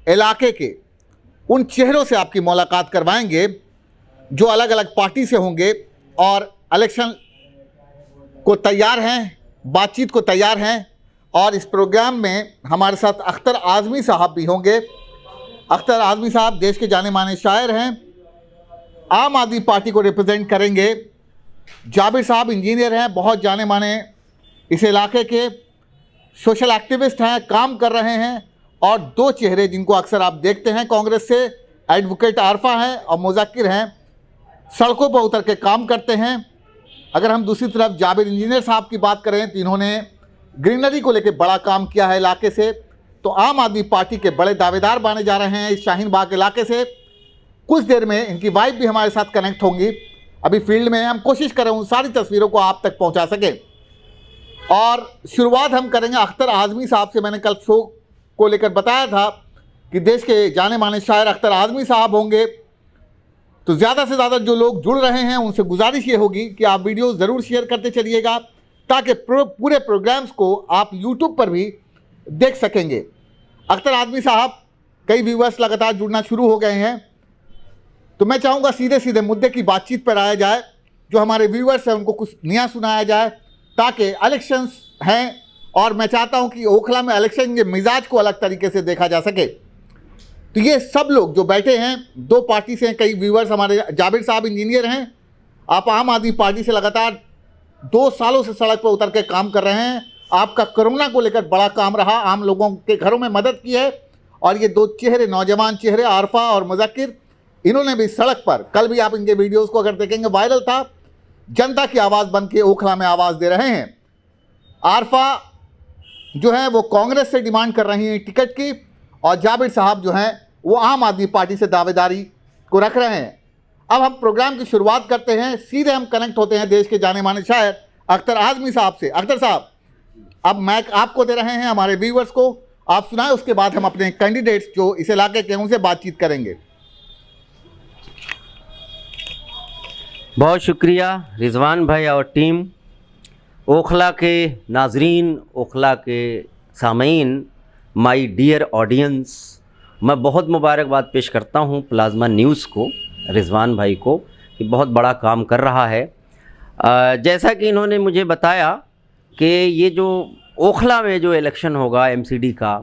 इलाके के उन चेहरों से आपकी मुलाकात करवाएंगे जो अलग अलग पार्टी से होंगे और इलेक्शन को तैयार हैं, बातचीत को तैयार हैं। और इस प्रोग्राम में हमारे साथ अख्तर आज़मी साहब भी होंगे। अख्तर आज़मी साहब देश के जाने माने शायर हैं, आम आदमी पार्टी को रिप्रेजेंट करेंगे। जाबिर साहब इंजीनियर हैं, बहुत जाने माने इस इलाके के सोशल एक्टिविस्ट हैं, काम कर रहे हैं। और दो चेहरे जिनको अक्सर आप देखते हैं कांग्रेस से, एडवोकेट आरफा हैं और मुज़क्किर हैं, सड़कों पर उतर के काम करते हैं। अगर हम दूसरी तरफ जाबिर इंजीनियर साहब की बात करें तो इन्होंने ग्रीनरी को लेकर बड़ा काम किया है इलाके से, तो आम आदमी पार्टी के बड़े दावेदार माने जा रहे हैं इस शाहीन बाग इलाके से। कुछ देर में इनकी वाइफ भी हमारे साथ कनेक्ट होंगी। अभी फील्ड में हम कोशिश कर रहे हैं उन सारी तस्वीरों को आप तक पहुंचा सकें। और शुरुआत हम करेंगे अख्तर आज़मी साहब से। मैंने कल शो को लेकर बताया था कि देश के जाने माने शायर अख्तर आज़मी साहब होंगे, तो ज़्यादा से ज़्यादा जो लोग जुड़ रहे हैं उनसे गुजारिश ये होगी कि आप वीडियो ज़रूर शेयर करते चलिएगा ताकि पूरे प्रोग्राम्स को आप यूट्यूब पर भी देख सकेंगे। अख्तर आज़मी साहब, कई व्यूअर्स लगातार जुड़ना शुरू हो गए हैं, तो मैं चाहूँगा सीधे सीधे मुद्दे की बातचीत पर आया जाए। जो हमारे व्यूअर्स हैं उनको कुछ नया सुनाया जाए ताकि इलेक्शंस हैं और मैं चाहता हूं कि ओखला में इलेक्शन के मिजाज को अलग तरीके से देखा जा सके। तो ये सब लोग जो बैठे हैं दो पार्टी से हैं, कई व्यूअर्स हमारे जाबिर साहब इंजीनियर हैं, आप आम आदमी पार्टी से लगातार 2 सालों से सड़क पर उतर के काम कर रहे हैं। आपका कोरोना को लेकर बड़ा काम रहा, आम लोगों के घरों में मदद की है। और ये दो चेहरे, नौजवान चेहरे आरफा और मुज़क्किर, इन्होंने भी सड़क पर, कल भी आप इनके वीडियोज़ को अगर देखेंगे वायरल था, जनता की आवाज़ बन के ओखला में आवाज़ दे रहे हैं। आरफा जो है वो कांग्रेस से डिमांड कर रही हैं टिकट की, और जाबिर साहब जो हैं वो आम आदमी पार्टी से दावेदारी को रख रहे हैं। अब हम प्रोग्राम की शुरुआत करते हैं, सीधे हम कनेक्ट होते हैं देश के जाने माने शायर अख्तर आज़मी साहब से। अख्तर साहब, अब माइक आपको दे रहे हैं, हमारे व्यूअर्स को आप सुनाएं, उसके बाद हम अपने कैंडिडेट्स जो इस इलाके के उनसे बातचीत करेंगे। बहुत शुक्रिया रिजवान भाई और टीम। ओखला के नाजरीन, ओखला के सामीन, माय डियर ऑडियंस, मैं बहुत मुबारकबाद पेश करता हूं प्लाज्मा न्यूज़ को, रिजवान भाई को, कि बहुत बड़ा काम कर रहा है। जैसा कि इन्होंने मुझे बताया कि ये जो ओखला में जो इलेक्शन होगा एमसीडी का,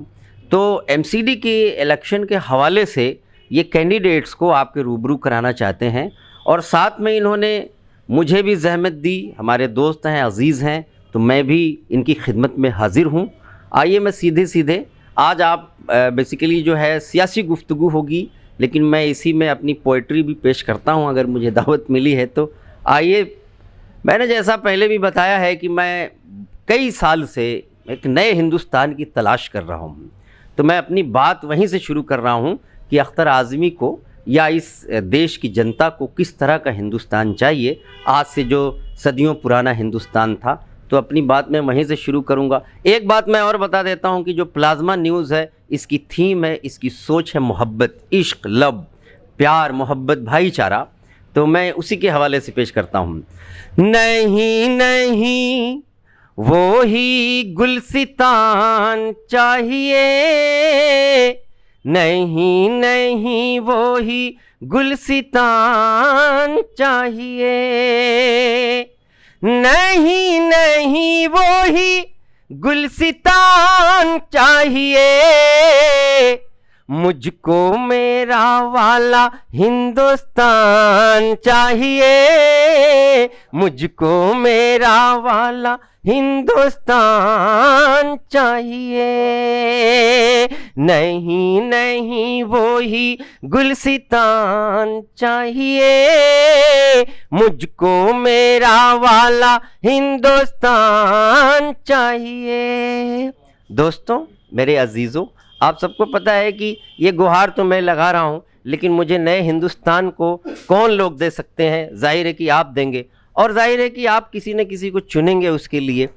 तो एमसीडी के इलेक्शन के हवाले से ये कैंडिडेट्स को आपके रूबरू कराना चाहते हैं। और साथ में इन्होंने मुझे भी ज़हमत दी, हमारे दोस्त हैं, अज़ीज़ हैं, तो मैं भी इनकी खिदमत में हाज़िर हूँ। आइए मैं सीधे आज आप बेसिकली जो है सियासी गुफ्तगू होगी, लेकिन मैं इसी में अपनी पोइट्री भी पेश करता हूँ अगर मुझे दावत मिली है तो। आइए, मैंने जैसा पहले भी बताया है कि मैं कई साल से एक नए हिंदुस्तान की तलाश कर रहा हूँ, तो मैं अपनी बात वहीं से शुरू कर रहा हूँ कि अख्तर आज़मी को या इस देश की जनता को किस तरह का हिंदुस्तान चाहिए, आज से जो सदियों पुराना हिंदुस्तान था। तो अपनी बात मैं वहीं से शुरू करूंगा। एक बात मैं और बता देता हूं कि जो प्लाज्मा न्यूज़ है, इसकी थीम है, इसकी सोच है मोहब्बत, इश्क, लब, प्यार, मोहब्बत, भाईचारा। तो मैं उसी के हवाले से पेश करता हूं। नहीं नहीं वो ही गुलसितान चाहिए, नहीं नहीं वो ही गुलसितान चाहिए, नहीं नहीं वो ही गुलसितान चाहिए, मुझको मेरा वाला हिंदुस्तान चाहिए, मुझको मेरा वाला हिंदुस्तान चाहिए, नहीं नहीं वो ही गुलसितान चाहिए, मुझको मेरा वाला हिंदुस्तान चाहिए। दोस्तों, मेरे अजीज़ों, आप सबको पता है कि ये गुहार तो मैं लगा रहा हूँ, लेकिन मुझे नए हिंदुस्तान को कौन लोग दे सकते हैं? जाहिर है कि आप देंगे, और जाहिर है कि आप किसी न किसी को चुनेंगे उसके लिए,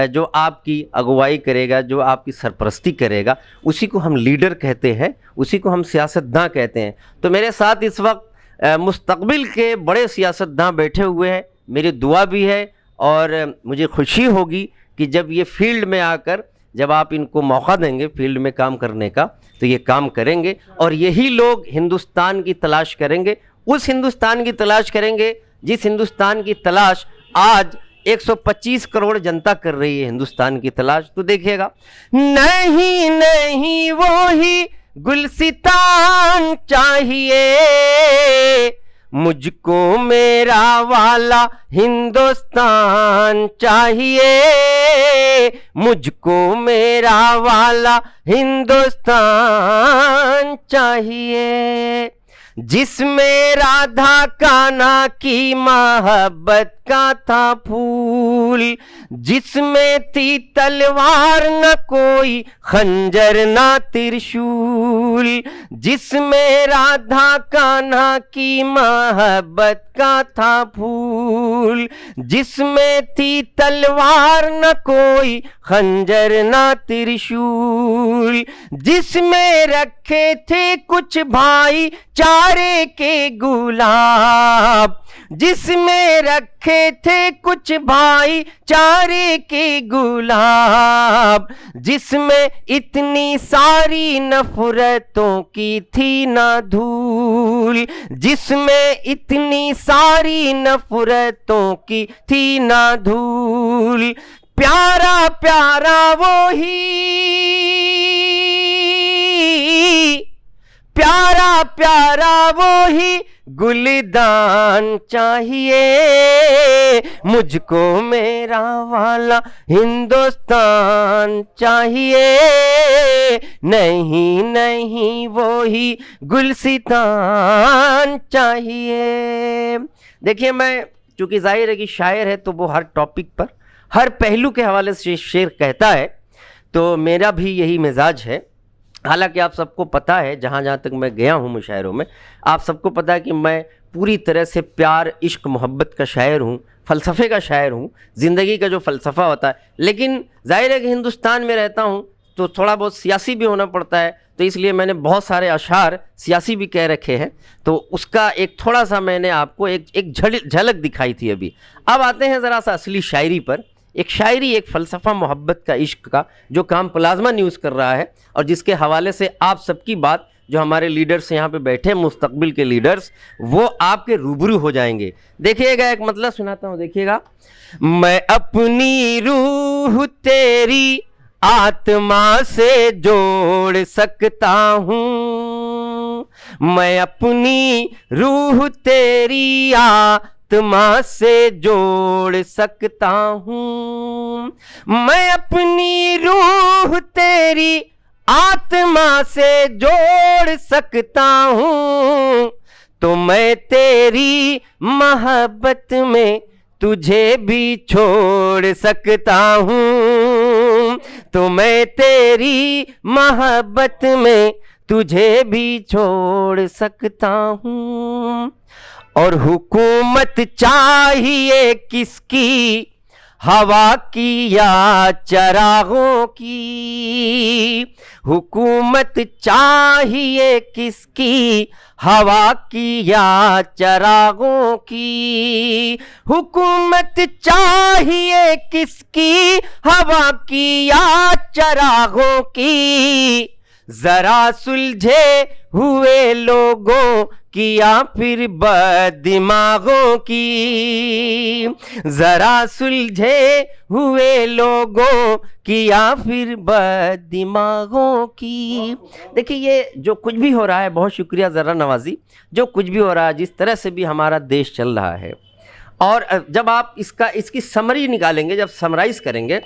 जो आपकी अगुवाई करेगा, जो आपकी सरपरस्ती करेगा, उसी को हम लीडर कहते हैं, उसी को हम सियासतदां कहते हैं। तो मेरे साथ इस वक्त मुस्तकबिल के बड़े सियासतदां बैठे हुए हैं। मेरी दुआ भी है और मुझे खुशी होगी कि जब ये फील्ड में आकर जब आप इनको मौका देंगे फील्ड में काम करने का तो ये काम करेंगे, और यही लोग हिंदुस्तान की तलाश करेंगे, उस हिंदुस्तान की तलाश करेंगे जिस हिंदुस्तान की तलाश आज 125 करोड़ जनता कर रही है हिंदुस्तान की तलाश। तो देखिएगा, नहीं नहीं वो ही गुलसितान चाहिए, मुझको मेरा वाला हिंदुस्तान चाहिए, मुझको मेरा वाला हिंदुस्तान चाहिए, जिसमें राधा कान्हा की मोहब्बत का था फूल, जिसमें थी तलवार न कोई खंजर न त्रिशूल, जिसमें राधा कान्हा की मोहब्बत का था फूल, जिसमें थी तलवार न कोई खंजर न त्रिशूल, जिसमें रखे थे कुछ भाई चारे के गुलाब, जिसमें रखे थे कुछ भाई चारे के गुलाब, जिसमें इतनी सारी नफरतों की थी ना धूल, जिसमें इतनी सारी नफरतों की थी ना धूल, प्यारा प्यारा वो ही, प्यारा प्यारा वो ही गुलदान चाहिए, मुझको मेरा वाला हिंदुस्तान चाहिए, नहीं नहीं वो ही गुलसितान चाहिए। देखिए, मैं चूंकि जाहिर है कि शायर है तो वो हर टॉपिक पर हर पहलू के हवाले से शेर कहता है, तो मेरा भी यही मिजाज है। हालांकि आप सबको पता है, जहाँ जहाँ तक मैं गया हूँ मुशायरों में, आप सबको पता है कि मैं पूरी तरह से प्यार इश्क मोहब्बत का शायर हूँ, फ़लसफ़े का शायर हूँ, ज़िंदगी का जो फ़लसफ़ा होता है। लेकिन जाहिर है कि हिंदुस्तान में रहता हूँ तो थोड़ा बहुत सियासी भी होना पड़ता है, तो इसलिए मैंने बहुत सारे अशार सियासी भी कह रखे हैं, तो उसका एक थोड़ा सा मैंने आपको एक झलक दिखाई थी अभी। अब आते हैं ज़रा सा असली शायरी पर। एक शायरी, एक फ़लसफ़ा मोहब्बत का, इश्क का, जो काम प्लाज्मा न्यूज़ कर रहा है और जिसके हवाले से आप सबकी बात, जो हमारे लीडर्स यहाँ पे बैठे, मुस्तकबिल के लीडर्स, वो आपके रूबरू हो जाएंगे। देखिएगा, एक मतलब सुनाता हूँ, देखिएगा। मैं अपनी रूह तेरी आत्मा से जोड़ सकता हूँ, मैं अपनी रूह तेरी आत्मा से जोड़ सकता हूँ, मैं अपनी रूह तेरी आत्मा से जोड़ सकता हूँ, तो मैं तेरी मोहब्बत में तुझे भी छोड़ सकता हूँ, तो मैं तेरी मोहब्बत में तुझे भी छोड़ सकता हूँ। और हुकूमत चाहिए किसकी, हवा की या चरागों की, हुकूमत चाहिए किसकी, हवा की या चरागों की, हुकूमत चाहिए किसकी, हवा की या चरागों की, जरा सुलझे हुए लोगों की या फिर बददिमागों की, जरा सुलझे हुए लोगों की या फिर बददिमागों की। देखिए, ये जो कुछ भी हो रहा है, बहुत शुक्रिया ज़रा नवाजी, जो कुछ भी हो रहा है, जिस तरह से भी हमारा देश चल रहा है, और जब आप इसकी समरी निकालेंगे, जब समराइज़ करेंगे,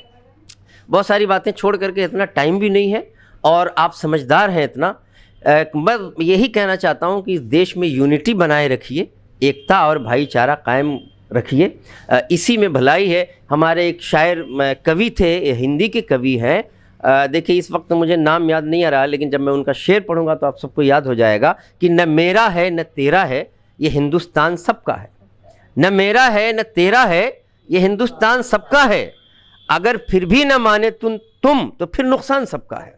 बहुत सारी बातें छोड़ करके, इतना टाइम भी नहीं है और आप समझदार हैं इतना, मैं यही कहना चाहता हूँ कि इस देश में यूनिटी बनाए रखिए, एकता और भाईचारा कायम रखिए, इसी में भलाई है। हमारे एक शायर कवि थे, हिंदी के कवि हैं, देखिए इस वक्त मुझे नाम याद नहीं आ रहा, लेकिन जब मैं उनका शेर पढ़ूंगा तो आप सबको याद हो जाएगा कि न मेरा है न तेरा है, ये हिंदुस्तान सबका है। न मेरा है न तेरा है, ये हिंदुस्तान सबका है, अगर फिर भी न माने तुम तो फिर नुकसान सबका है।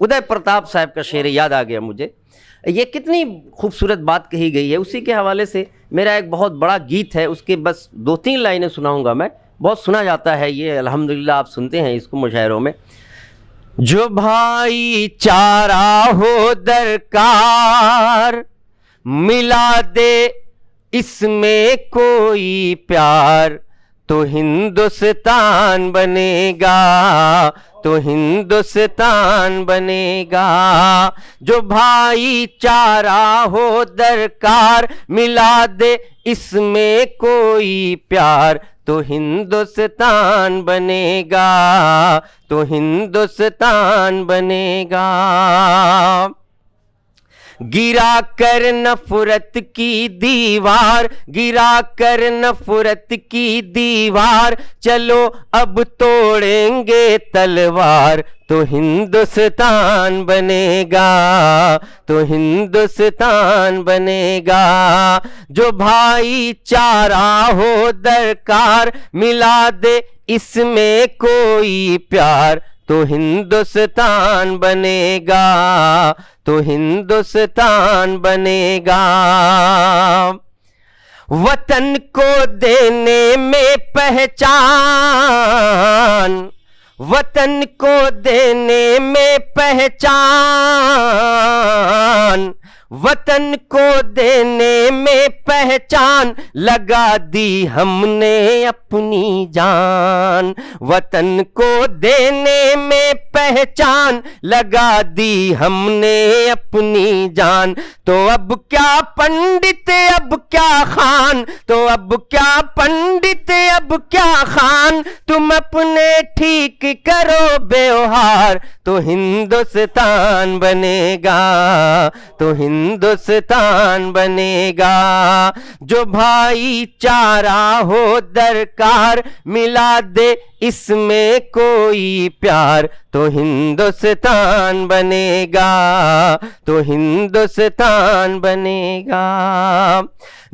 उदय प्रताप साहब का शेर याद आ गया मुझे। ये कितनी खूबसूरत बात कही गई है। उसी के हवाले से मेरा एक बहुत बड़ा गीत है, उसके बस 2-3 लाइनें सुनाऊंगा मैं। बहुत सुना जाता है ये, अल्हम्दुलिल्लाह आप सुनते हैं इसको मुशायरों में। जो भाईचारा हो दरकार, मिला दे इसमें कोई प्यार, तो हिंदुस्तान बनेगा, तो हिंदुस्तान बनेगा। जो भाईचारा हो दरकार, मिला दे इसमें कोई प्यार, तो हिंदुस्तान बनेगा, तो हिंदुस्तान बनेगा। गिरा कर नफरत की दीवार, गिरा कर नफरत की दीवार, चलो अब तोड़ेंगे तलवार, तो हिंदुस्तान बनेगा, तो हिंदुस्तान बनेगा। जो भाईचारा हो दरकार, मिला दे इसमें कोई प्यार, तो हिंदुस्तान बनेगा, तो हिंदुस्तान बनेगा। वतन को देने में पहचान, वतन को देने में पहचान, वतन को देने में पहचान, लगा दी हमने अपनी जान। वतन को देने में पहचान, लगा दी हमने अपनी जान। तो अब क्या पंडित अब क्या खान, तो अब क्या पंडित अब क्या खान, तुम अपने ठीक करो व्यवहार, तो हिंदुस्तान बनेगा, तो हिंदुस्तान बनेगा। जो भाईचारा हो दरकार, मिला दे इसमें कोई प्यार, तो हिंदुस्तान बनेगा, तो हिंदुस्तान बनेगा।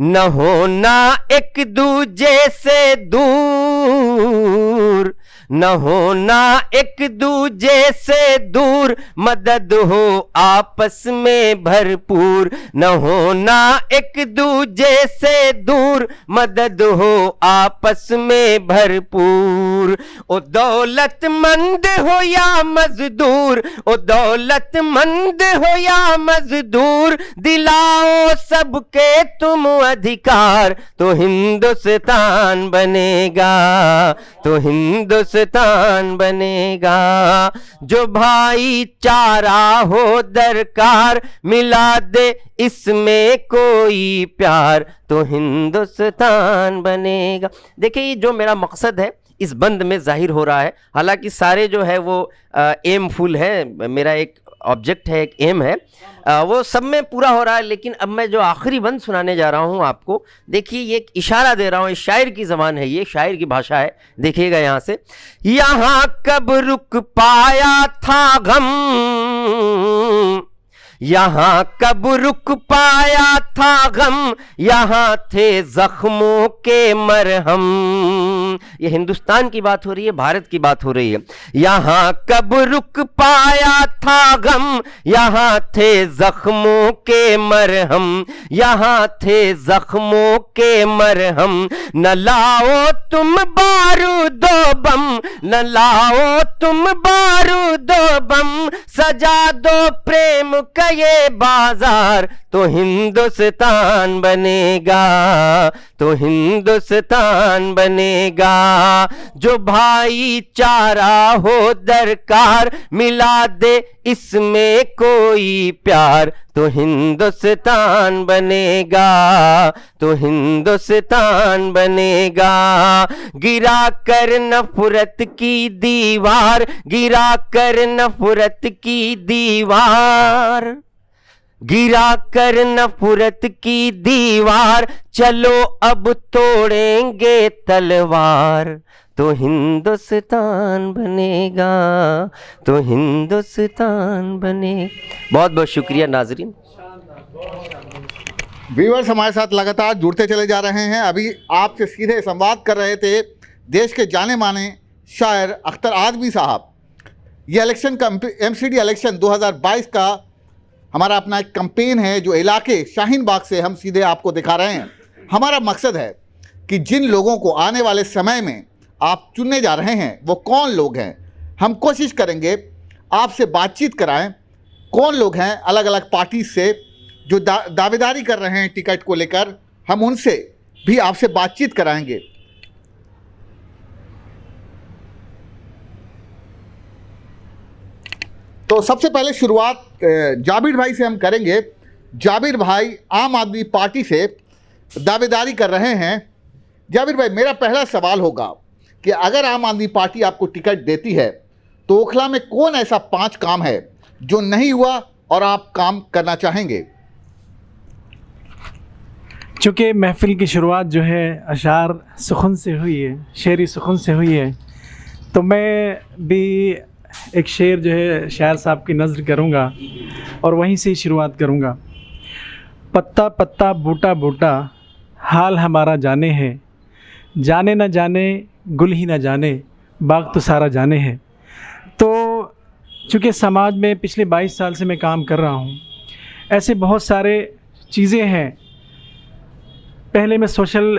न होना एक दूजे से दूर, न होना एक दूजे से दूर, मदद हो आपस में भरपूर। न होना एक दूजे से दूर, मदद हो आपस में भरपूर। ओ दौलतमंद हो या मजदूर, ओ दौलतमंद हो या मजदूर, दिलाओ सबके तुम अधिकार, तो हिंदुस्तान बनेगा, तो हिंदुस्तान बनेगा। जो भाईचारा हो दरकार, मिला दे इसमें कोई प्यार, तो हिंदुस्तान बनेगा। देखिए ये जो मेरा मकसद है इस बंद में जाहिर हो रहा है। हालांकि सारे जो है वो एम फुल है, मेरा एक ऑब्जेक्ट है, एक एम है, वो सब में पूरा हो रहा है। लेकिन अब मैं जो आखिरी बंद सुनाने जा रहा हूँ आपको, देखिए ये एक इशारा दे रहा हूँ, शायर की ज़बान है, ये शायर की भाषा है। देखिएगा यहाँ से, यहाँ कब रुक पाया था गम, यहाँ कब रुक पाया था गम, यहाँ थे जख्मों के मरहम। ये हिंदुस्तान की बात हो रही है, भारत की बात हो रही है। यहाँ कब रुक पाया था गम, यहाँ थे जख्मों के मरहम, यहाँ थे जख्मों के मरहम। न लाओ तुम बारूदो बम, न लाओ तुम बारूदो बम, सजा दो प्रेम का ये बाजार, तो हिंदुस्तान बनेगा, तो हिंदुस्तान बनेगा। जो भाईचारा हो दरकार, मिला दे इसमें कोई प्यार, तो हिंदुस्तान बनेगा, तो हिंदुस्तान बनेगा। गिरा कर नफरत की दीवार, गिरा कर नफरत की दीवार, गिरा कर नफरत की दीवार, चलो अब तोड़ेंगे तलवार, तो हिंदुस्तान बनेगा, तो हिंदुस्तान बने। बहुत बहुत शुक्रिया नाजरीन। व्यूअर्स हमारे साथ लगातार जुड़ते चले जा रहे हैं। अभी आपसे सीधे संवाद कर रहे थे देश के जाने माने शायर अख्तर आज़मी साहब। ये इलेक्शन का MCD इलेक्शन 2022 का हमारा अपना एक कैंपेन है, जो इलाके शाहीन बाग से हम सीधे आपको दिखा रहे हैं। हमारा मकसद है कि जिन लोगों को आने वाले समय में आप चुनने जा रहे हैं वो कौन लोग हैं। हम कोशिश करेंगे आपसे बातचीत कराएं। कौन लोग हैं अलग अलग पार्टी से जो दावेदारी कर रहे हैं टिकट को लेकर, हम उनसे भी आपसे बातचीत कराएंगे। तो सबसे पहले शुरुआत जाबिर भाई से हम करेंगे। जाबिर भाई आम आदमी पार्टी से दावेदारी कर रहे हैं। जाबिर भाई, मेरा पहला सवाल होगा कि अगर आम आदमी पार्टी आपको टिकट देती है तो ओखला में कौन ऐसा 5 काम है जो नहीं हुआ और आप काम करना चाहेंगे? चूँकि महफ़िल की शुरुआत जो है अशार सुखन से हुई है, शेरी सुखन से हुई है, तो मैं भी एक शेर जो है शायर साहब की नज़र करूँगा और वहीं से ही शुरुआत करूँगा। पत्ता पत्ता बूटा बूटा हाल हमारा जाने है, जाने न जाने गुल ही न जाने बाग तो सारा जाने है। तो चूँकि समाज में पिछले 22 साल से मैं काम कर रहा हूँ, ऐसे बहुत सारे चीज़ें हैं। पहले मैं सोशल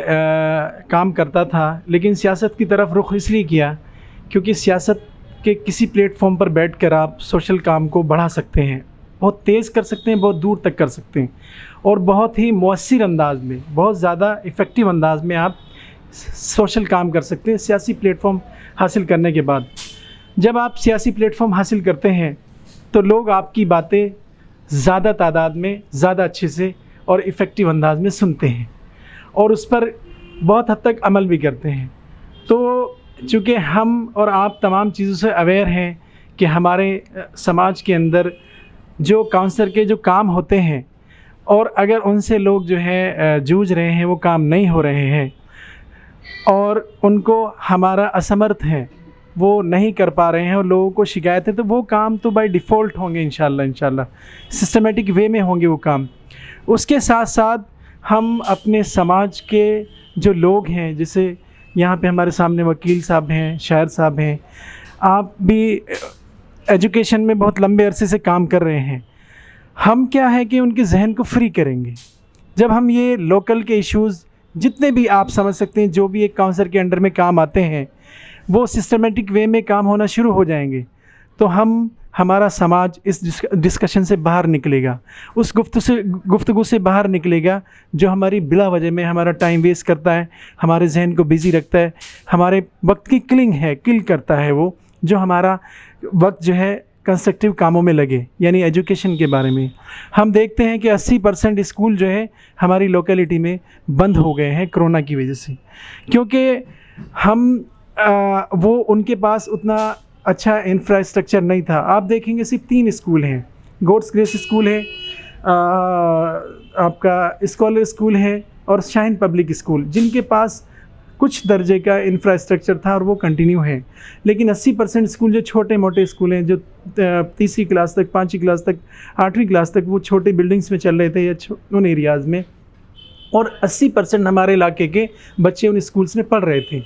काम करता था, लेकिन सियासत की तरफ रुख इसलिए किया क्योंकि सियासत के किसी प्लेटफॉर्म पर बैठकर आप सोशल काम को बढ़ा सकते हैं, बहुत तेज़ कर सकते हैं, बहुत दूर तक कर सकते हैं और बहुत ही मौसर अंदाज में, बहुत ज़्यादा इफ़ेक्टिव अंदाज में आप सोशल काम कर सकते हैं सियासी प्लेटफॉर्म हासिल करने के बाद। जब आप सियासी प्लेटफॉर्म हासिल करते हैं तो लोग आपकी बातें ज़्यादा तादाद में, ज़्यादा अच्छे से और इफ़ेक्टिव अंदाज में सुनते हैं और उस पर बहुत हद तक अमल भी करते हैं। तो चूँकि हम और आप तमाम चीज़ों से अवेयर हैं कि हमारे समाज के अंदर जो काउंसलर के जो काम होते हैं और अगर उनसे लोग जो है जूझ रहे हैं, वो काम नहीं हो रहे हैं और उनको हमारा असमर्थ है, वो नहीं कर पा रहे हैं और लोगों को शिकायत है, तो वो काम तो बाय डिफ़ॉल्ट होंगे इंशाल्लाह सिस्टमेटिक वे में होंगे वो काम। उसके साथ साथ हम अपने समाज के जो लोग हैं, जैसे यहाँ पे हमारे सामने वकील साहब हैं, शायर साहब हैं, आप भी एजुकेशन में बहुत लंबे अरसे से काम कर रहे हैं। हम क्या है कि उनके जहन को फ्री करेंगे जब हम ये लोकल के इश्यूज़ जितने भी आप समझ सकते हैं, जो भी एक काउंसलर के अंडर में काम आते हैं, वो सिस्टमेटिक वे में काम होना शुरू हो जाएंगे। तो हमारा समाज इस डिस्कशन से बाहर निकलेगा, उस गुफ्तगू से बाहर निकलेगा जो हमारी बिला वजह में हमारा टाइम वेस्ट करता है, हमारे जहन को बिज़ी रखता है, हमारे वक्त की किल करता है, वो जो हमारा वक्त जो है कंस्ट्रक्टिव कामों में लगे। यानी एजुकेशन के बारे में हम देखते हैं कि 80% स्कूल जो है हमारी लोकेलिटी में बंद हो गए हैं कोरोना की वजह से, क्योंकि वो उनके पास उतना अच्छा इंफ्रास्ट्रक्चर नहीं था। आप देखेंगे सिर्फ 3 स्कूल हैं, गॉड्स ग्रेस स्कूल है, आपका स्कॉलर स्कूल है और शाइन पब्लिक स्कूल, जिनके पास कुछ दर्जे का इंफ्रास्ट्रक्चर था और वो कंटिन्यू है। लेकिन 80% स्कूल जो छोटे मोटे स्कूल हैं, जो 3री क्लास तक, 5वीं क्लास तक, 8वीं क्लास तक वो छोटे बिल्डिंग्स में चल रहे थे या उन एरियाज़ में, और 80% हमारे इलाके के बच्चे उन स्कूल्स में पढ़ रहे थे।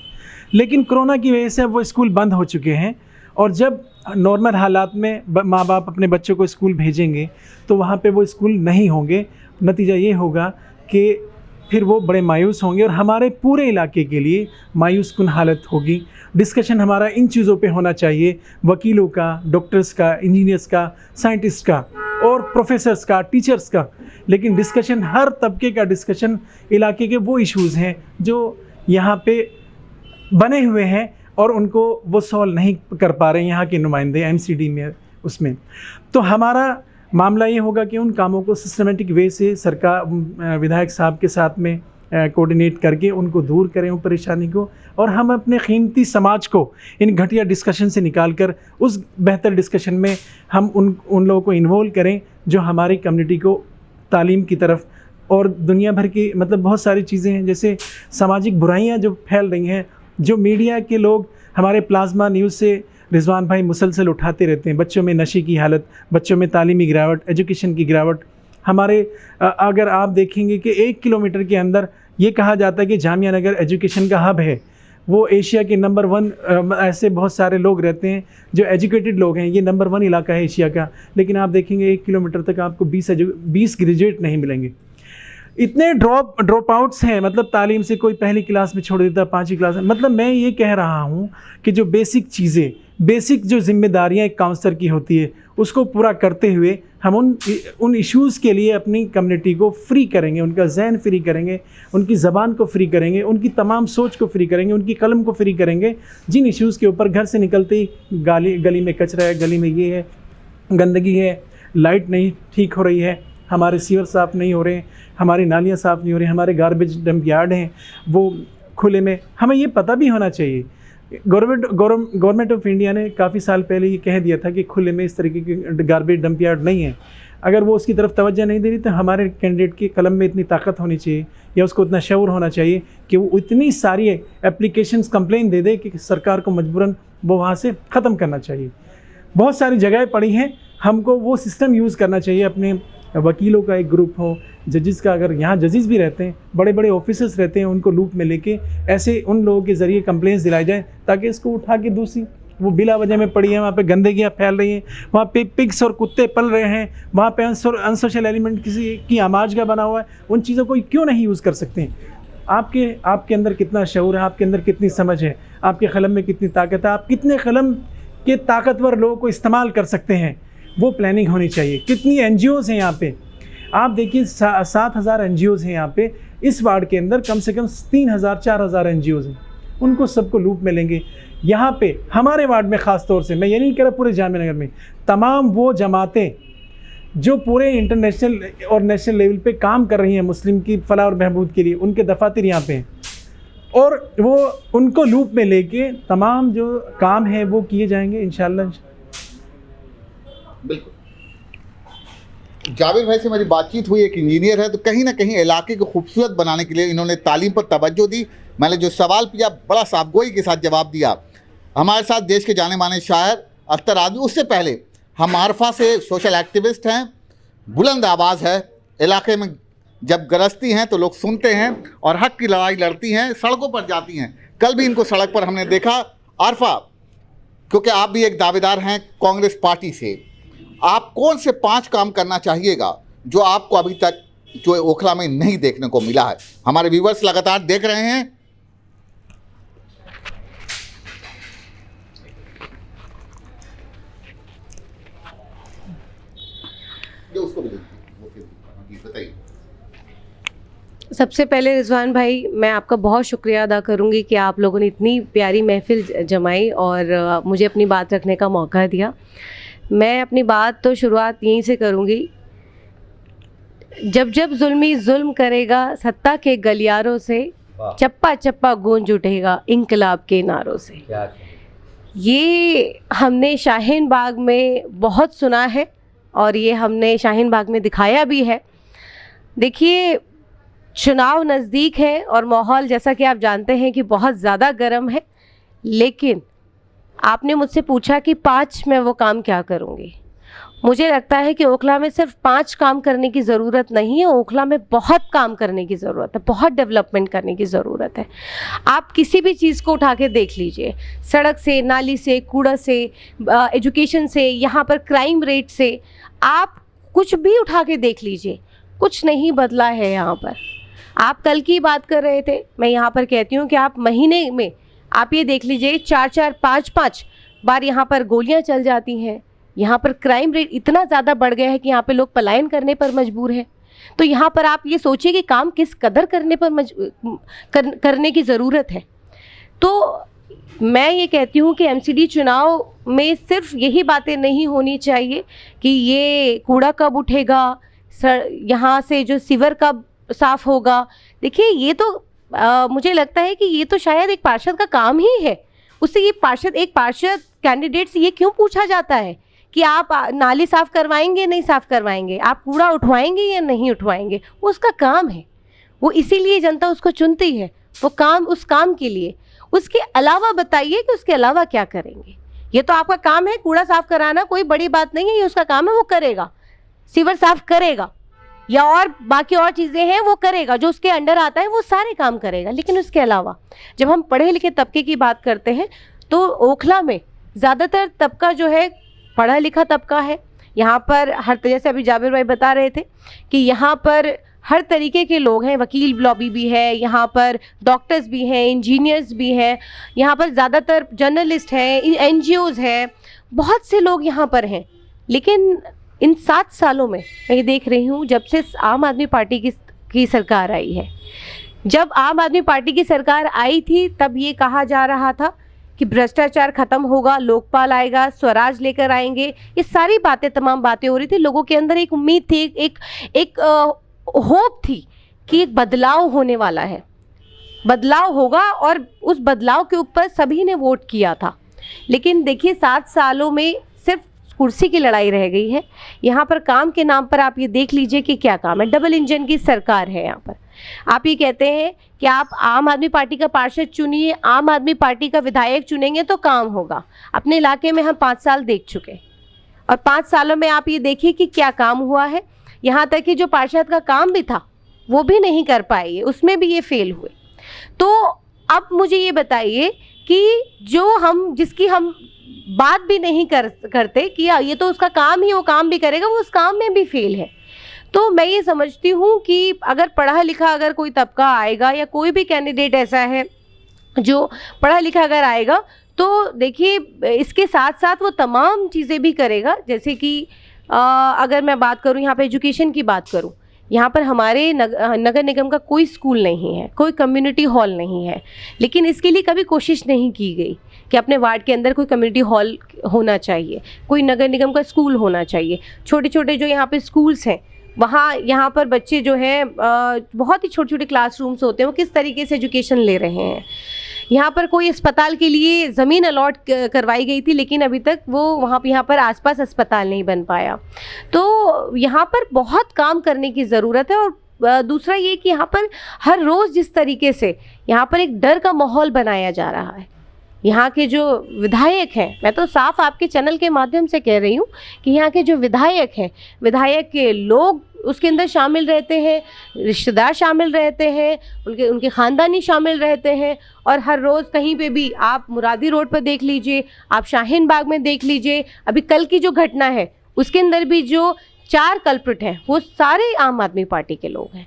लेकिन कोरोना की वजह से वो स्कूल बंद हो चुके हैं और जब नॉर्मल हालात में माँ बाप अपने बच्चों को स्कूल भेजेंगे तो वहाँ पे वो स्कूल नहीं होंगे। नतीजा ये होगा कि फिर वो बड़े मायूस होंगे और हमारे पूरे इलाके के लिए मायूस कुन हालत होगी। डिस्कशन हमारा इन चीज़ों पे होना चाहिए, वकीलों का, डॉक्टर्स का, इंजीनियर्स का, साइंटिस्ट का और प्रोफेसर्स का, टीचर्स का। लेकिन डिस्कशन हर तबके का डिस्कशन इलाके के वो इश्यूज़ हैं जो यहाँ पे बने हुए हैं और उनको वो सॉल्व नहीं कर पा रहे हैं यहाँ के नुमाइंदे एमसीडी में। उसमें तो हमारा मामला ये होगा कि उन कामों को सिस्टमेटिक वे से सरकार विधायक साहब के साथ में कोऑर्डिनेट करके उनको दूर करें उन परेशानी को, और हम अपने कीमती समाज को इन घटिया डिस्कशन से निकाल कर उस बेहतर डिस्कशन में हम उन लोगों को इन्वॉल्व करें जो हमारी कम्युनिटी को तालीम की तरफ और दुनिया भर की मतलब बहुत सारी चीज़ें हैं, जैसे सामाजिक बुराइयां जो फैल रही हैं, जो मीडिया के लोग हमारे प्लाज्मा न्यूज़ से रिजवान भाई मुसलसल उठाते रहते हैं, बच्चों में नशे की हालत, बच्चों में तालीमी गिरावट, एजुकेशन की गिरावट। हमारे अगर आप देखेंगे कि 1 किलोमीटर के अंदर ये कहा जाता है कि जामिया नगर एजुकेशन का हब है, वो एशिया के नंबर 1 ऐसे बहुत सारे लोग रहते हैं जो एजुकेटेड लोग हैं, ये नंबर 1 इलाका है एशिया का, लेकिन आप देखेंगे 1 किलोमीटर तक आपको 20 ग्रेजुएट नहीं मिलेंगे। इतने ड्रॉप आउट्स हैं, मतलब तालीम से कोई पहली क्लास में छोड़ देता, 5वीं क्लास में। मतलब मैं ये कह रहा हूँ कि जो बेसिक चीज़ें बेसिक जो जिम्मेदारियां एक काउंसलर की होती है उसको पूरा करते हुए हम उन इश्यूज़ के लिए अपनी कम्युनिटी को फ्री करेंगे, उनका जहन फ्री करेंगे, उनकी ज़बान को फ्री करेंगे, उनकी तमाम सोच को फ्री करेंगे, उनकी कलम को फ्री करेंगे। जिन इश्यूज़ के ऊपर घर से निकलते ही गली में कचरा है, गली में ये है, गंदगी है, लाइट नहीं ठीक हो रही है, हमारे सीवर साफ़ नहीं हो रहे हैं, हमारी नालियाँ साफ़ नहीं हो रही, हमारे गार्बेज डंप यार्ड हैं वो खुले में, हमें ये पता भी होना चाहिए। गवर्नमेंट ऑफ इंडिया ने काफ़ी साल पहले ये कह दिया था कि खुले में इस तरीके के गार्बेज डंप यार्ड नहीं है। अगर वो उसकी तरफ तवज्जो नहीं दे रही तो हमारे कैंडिडेट की कलम में इतनी ताकत होनी चाहिए या उसको इतना शऊर होना चाहिए कि वो इतनी सारी एप्लीकेशंस कंप्लेन दे दे कि सरकार को मजबूरन वो वहाँ से ख़त्म करना चाहिए। बहुत सारी जगहें पड़ी हैं, हमको वो सिस्टम यूज़ करना चाहिए। अपने वकीलों का एक ग्रुप हो, जजेस का, अगर यहाँ जजेस भी रहते हैं, बड़े बड़े ऑफिसर्स रहते हैं, उनको लूप में लेके ऐसे उन लोगों के ज़रिए कंप्लेंट्स दिलाई जाए ताकि इसको उठा के दूसरी वो बिला वजह में पड़ी है, वहाँ पे गंदगियाँ फैल रही हैं, वहाँ पे पिग्स और कुत्ते पल रहे हैं, वहाँ पे अनसोशल एलिमेंट किसी की आमाज का बना हुआ है, उन चीज़ों को क्यों नहीं यूज़ कर सकते हैं? आपके अंदर कितना शऊर है, आपके अंदर कितनी समझ है, आपके कलम में कितनी ताकत है, आप कितने कलम के ताकतवर लोगों को इस्तेमाल कर सकते हैं, वो प्लानिंग होनी चाहिए। कितनी NGOs हैं यहाँ पे, आप देखिए 7,000 NGOs हैं यहाँ पे। इस वार्ड के अंदर कम से कम 3,000-4,000 NGOs हैं, उनको सबको लूप में लेंगे। यहाँ पे हमारे वार्ड में ख़ास तौर से, मैं ये नहीं कह रहा पूरे जामिया नगर में, तमाम वो जमातें जो पूरे इंटरनेशनल और नेशनल लेवल पे काम कर रही हैं मुस्लिम की फलाह और बहबूद के लिए, उनके दफातर यहाँ पे हैं और वो उनको लूप में लेके तमाम जो काम है वो किए जाएंगे इंशाअल्लाह। बिल्कुल। जावेद भाई से मेरी बातचीत हुई, एक इंजीनियर है, तो कहीं ना कहीं इलाके को खूबसूरत बनाने के लिए इन्होंने तालीम पर तवज्जो दी। मैंने जो सवाल किया बड़ा साफगोई के साथ जवाब दिया। हमारे साथ देश के जाने माने शायर अख्तर आदमी, उससे पहले हम आरफा से सोशल एक्टिविस्ट हैं, बुलंद आवाज़ है, इलाके में जब गरजती हैं तो लोग सुनते हैं और हक की लड़ाई लड़ती हैं, सड़कों पर जाती हैं। कल भी इनको सड़क पर हमने देखा। आरफा, क्योंकि आप भी एक दावेदार हैं कांग्रेस पार्टी से, आप कौन से 5 काम करना चाहिएगा जो आपको अभी तक जो ओखला में नहीं देखने को मिला है? हमारे व्यूवर्स लगातार देख रहे हैं। जो उसको भी बताइए। सबसे पहले रिजवान भाई, मैं आपका बहुत शुक्रिया अदा करूंगी कि आप लोगों ने इतनी प्यारी महफिल जमाई और मुझे अपनी बात रखने का मौका दिया। मैं अपनी बात तो शुरुआत यहीं से करूंगी। जब जब जुल्मी जुल्म करेगा सत्ता के गलियारों से, चप्पा चप्पा गूंज उठेगा इंकलाब के नारों से। ये हमने शाहीन बाग में बहुत सुना है और ये हमने शाहीन बाग में दिखाया भी है। देखिए, चुनाव नज़दीक है और माहौल जैसा कि आप जानते हैं कि बहुत ज़्यादा गर्म है, लेकिन आपने मुझसे पूछा कि 5 मैं वो काम क्या करूँगी। मुझे लगता है कि ओखला में सिर्फ 5 काम करने की ज़रूरत नहीं है, ओखला में बहुत काम करने की ज़रूरत है, बहुत डेवलपमेंट करने की ज़रूरत है। आप किसी भी चीज़ को उठा के देख लीजिए, सड़क से, नाली से, कूड़ा से, एजुकेशन से, यहाँ पर क्राइम रेट से, आप कुछ भी उठा के देख लीजिए, कुछ नहीं बदला है यहाँ पर। आप कल की बात कर रहे थे, मैं यहाँ पर कहती हूँ कि आप महीने में आप ये देख लीजिए 4-4, 5-5 बार यहाँ पर गोलियाँ चल जाती हैं। यहाँ पर क्राइम रेट इतना ज़्यादा बढ़ गया है कि यहाँ पे लोग पलायन करने पर मजबूर हैं। तो यहाँ पर आप ये सोचिए कि काम किस कदर करने पर करने की ज़रूरत है। तो मैं ये कहती हूँ कि MCD चुनाव में सिर्फ यही बातें नहीं होनी चाहिए कि ये कूड़ा कब उठेगा, यहाँ से जो सीवर कब साफ़ होगा। देखिए, ये तो मुझे लगता है कि ये तो शायद एक पार्षद का काम ही है। उससे ये एक पार्षद कैंडिडेट से ये क्यों पूछा जाता है कि आप नाली साफ़ करवाएंगे नहीं साफ़ करवाएंगे, आप कूड़ा उठवाएंगे या नहीं उठवाएंगे? वो उसका काम है, वो इसीलिए जनता उसको चुनती है, वो काम उस काम के लिए। उसके अलावा बताइए कि उसके अलावा क्या करेंगे। ये तो आपका काम है, कूड़ा साफ़ कराना कोई बड़ी बात नहीं है, ये उसका काम है, वो करेगा। सीवर साफ़ करेगा या और बाकी और चीज़ें हैं वो करेगा, जो उसके अंडर आता है वो सारे काम करेगा। लेकिन उसके अलावा जब हम पढ़े लिखे तबके की बात करते हैं तो ओखला में ज़्यादातर तबका जो है पढ़ा लिखा तबका है। यहाँ पर हर, जैसे अभी जाबिर भाई बता रहे थे कि यहाँ पर हर तरीके के लोग हैं, वकील लॉबी भी है, यहाँ पर डॉक्टर्स भी हैं, इंजीनियर्स भी हैं, यहाँ पर ज़्यादातर जर्नलिस्ट हैं, NGOs हैं, बहुत से लोग यहाँ पर हैं। लेकिन इन 7 सालों में मैं ये देख रही हूँ, जब से आम आदमी पार्टी की सरकार आई है, जब आम आदमी पार्टी की सरकार आई थी तब ये कहा जा रहा था कि भ्रष्टाचार खत्म होगा, लोकपाल आएगा, स्वराज लेकर आएंगे, ये सारी बातें, तमाम बातें हो रही थी। लोगों के अंदर एक उम्मीद थी, एक होप थी कि एक बदलाव होने वाला है, बदलाव होगा, और उस बदलाव के ऊपर सभी ने वोट किया था। लेकिन देखिए 7 सालों में सिर्फ कुर्सी की लड़ाई रह गई है। यहाँ पर काम के नाम पर आप ये देख लीजिए कि क्या काम है। डबल इंजन की सरकार है यहाँ पर। आप ये कहते हैं कि आप आम आदमी पार्टी का पार्षद चुनिए, आम आदमी पार्टी का विधायक चुनेंगे तो काम होगा। अपने इलाके में हम 5 साल देख चुके, और 5 सालों में आप ये देखिए कि क्या काम हुआ है। यहाँ तक कि जो पार्षद का काम भी था वो भी नहीं कर पाए, उसमें भी ये फेल हुए। तो अब मुझे ये बताइए कि जिसकी हम बात भी नहीं करते कि ये तो उसका काम ही, वो काम भी करेगा, वो उस काम में भी फेल है। तो मैं ये समझती हूँ कि अगर पढ़ा लिखा अगर कोई तबका आएगा या कोई भी कैंडिडेट ऐसा है जो पढ़ा लिखा अगर आएगा, तो देखिए इसके साथ साथ वो तमाम चीज़ें भी करेगा। जैसे कि अगर मैं बात करूँ, यहाँ पे एजुकेशन की बात करूँ, यहाँ पर हमारे नगर निगम का कोई स्कूल नहीं है, कोई कम्युनिटी हॉल नहीं है, लेकिन इसके लिए कभी कोशिश नहीं की गई कि अपने वार्ड के अंदर कोई कम्युनिटी हॉल होना चाहिए, कोई नगर निगम का स्कूल होना चाहिए। छोटे छोटे जो यहाँ पे स्कूल्स हैं, वहाँ यहाँ पर बच्चे जो हैं बहुत ही छोटे छोटे क्लासरूम्स होते हैं, वो किस तरीके से एजुकेशन ले रहे हैं। यहाँ पर कोई अस्पताल के लिए ज़मीन अलॉट करवाई गई थी, लेकिन अभी तक वो यहाँ पर आसपास अस्पताल नहीं बन पाया। तो यहाँ पर बहुत काम करने की ज़रूरत है। और दूसरा ये कि यहाँ पर हर रोज़ जिस तरीके से यहाँ पर एक डर का माहौल बनाया जा रहा है, यहाँ के जो विधायक हैं, मैं तो साफ आपके चैनल के माध्यम से कह रही हूँ कि यहाँ के जो विधायक हैं, विधायक के लोग उसके अंदर शामिल रहते हैं, रिश्तेदार शामिल रहते हैं, उनके ख़ानदानी शामिल रहते हैं। और हर रोज़ कहीं पे भी आप मुरादी रोड पर देख लीजिए, आप शाहीन बाग में देख लीजिए, अभी कल की जो घटना है उसके अंदर भी जो 4 कल्प्रिट हैं वो सारे आम आदमी पार्टी के लोग हैं।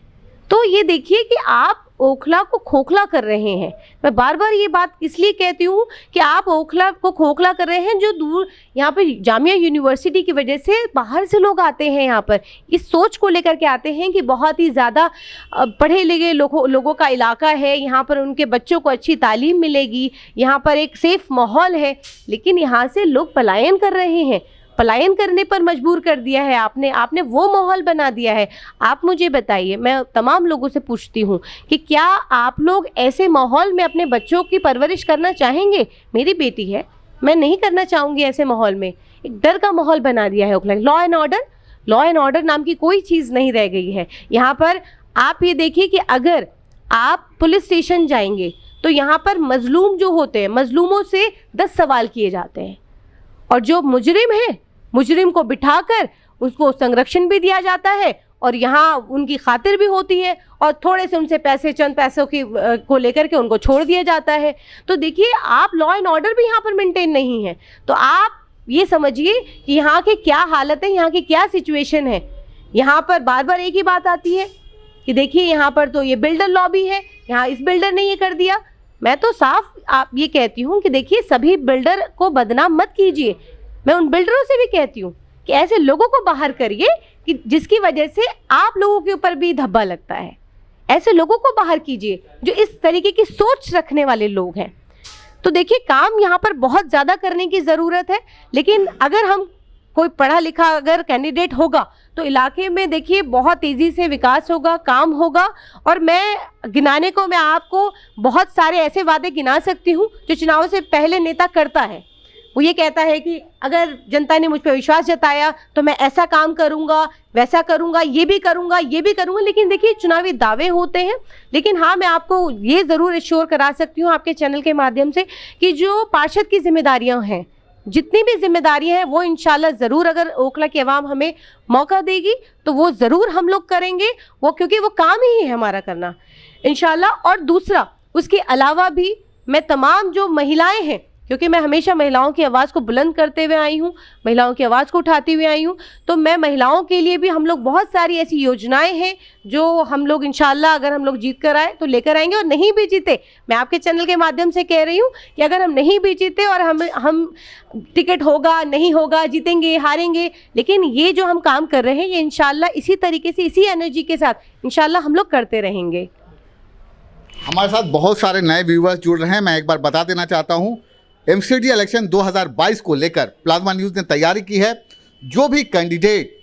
तो ये देखिए कि आप ओखला को खोखला कर रहे हैं। मैं बार बार ये बात इसलिए कहती हूँ कि आप ओखला को खोखला कर रहे हैं, जो दूर यहाँ पर जामिया यूनिवर्सिटी की वजह से बाहर से लोग आते हैं, यहाँ पर इस सोच को लेकर के आते हैं कि बहुत ही ज़्यादा पढ़े लिखे लोगों का इलाका है, यहाँ पर उनके बच्चों को अच्छी तालीम मिलेगी, यहाँ पर एक सेफ़ माहौल है। लेकिन यहाँ से लोग पलायन कर रहे हैं, पलायन करने पर मजबूर कर दिया है आपने वो माहौल बना दिया है। आप मुझे बताइए, मैं तमाम लोगों से पूछती हूँ कि क्या आप लोग ऐसे माहौल में अपने बच्चों की परवरिश करना चाहेंगे? मेरी बेटी है, मैं नहीं करना चाहूँगी ऐसे माहौल में। एक डर का माहौल बना दिया है ओखला। लॉ एंड ऑर्डर नाम की कोई चीज़ नहीं रह गई है यहाँ पर। आप ये देखिए कि अगर आप पुलिस स्टेशन जाएंगे तो यहाँ पर मजलूम जो होते हैं, मजलूमों से 10 सवाल किए जाते हैं, और जो मुजरिम है, मुजरिम को बिठाकर उसको संरक्षण भी दिया जाता है, और यहाँ उनकी खातिर भी होती है, और थोड़े से उनसे चंद पैसों को लेकर के उनको छोड़ दिया जाता है। तो देखिए, आप लॉ एंड ऑर्डर भी यहाँ पर मेंटेन नहीं है। तो आप ये समझिए कि यहाँ की क्या हालत है, यहाँ की क्या सिचुएशन है। यहाँ पर बार बार एक ही बात आती है कि देखिए यहाँ पर तो ये बिल्डर लॉबी है, यहाँ इस बिल्डर ने ये कर दिया। मैं तो साफ आप ये कहती हूँ कि देखिए, सभी बिल्डर को बदनाम मत कीजिए। मैं उन बिल्डरों से भी कहती हूँ कि ऐसे लोगों को बाहर करिए कि जिसकी वजह से आप लोगों के ऊपर भी धब्बा लगता है। ऐसे लोगों को बाहर कीजिए जो इस तरीके की सोच रखने वाले लोग हैं। तो देखिए, काम यहाँ पर बहुत ज़्यादा करने की ज़रूरत है। लेकिन अगर हम कोई पढ़ा लिखा अगर कैंडिडेट होगा तो इलाके में देखिए बहुत तेज़ी से विकास होगा, काम होगा। और मैं आपको बहुत सारे ऐसे वादे गिना सकती हूँ जो चुनाव से पहले नेता करता है। वो ये कहता है कि अगर जनता ने मुझ पर विश्वास जताया तो मैं ऐसा काम करूंगा, वैसा करूंगा, ये भी करूंगा, ये भी करूंगा। लेकिन देखिए, चुनावी दावे होते हैं। लेकिन हाँ, मैं आपको ये ज़रूर एश्योर करा सकती हूँ आपके चैनल के माध्यम से कि जो पार्षद की जिम्मेदारियाँ हैं, जितनी भी जिम्मेदारियाँ हैं, वो इंशाल्लाह ज़रूर, अगर ओखला की आवाम हमें मौका देगी तो वो ज़रूर हम लोग करेंगे। वो क्योंकि वो काम ही है हमारा करना, इंशाल्लाह। और दूसरा, उसके अलावा भी मैं तमाम जो महिलाएँ हैं, क्योंकि मैं हमेशा महिलाओं की आवाज़ को बुलंद करते हुए आई हूँ, महिलाओं की आवाज़ को उठाती हुए आई हूँ। तो मैं महिलाओं के लिए भी हम लोग बहुत सारी ऐसी योजनाएं हैं जो हम लोग इंशाल्लाह अगर हम लोग जीत कर आए तो लेकर आएंगे, और नहीं भी जीते, मैं आपके चैनल के माध्यम से कह रही हूँ कि अगर हम नहीं भी जीते और हम टिकट होगा नहीं होगा, जीतेंगे हारेंगे, लेकिन ये जो हम काम कर रहे हैं ये इंशाल्लाह इसी तरीके से, इसी एनर्जी के साथ इंशाल्लाह हम लोग करते रहेंगे। हमारे साथ बहुत सारे नए व्यूवर्स जुड़ रहे हैं। मैं एक बार बता देना चाहता हूं, एमसीडी इलेक्शन 2022 को लेकर प्लाज्मा न्यूज़ ने तैयारी की है। जो भी कैंडिडेट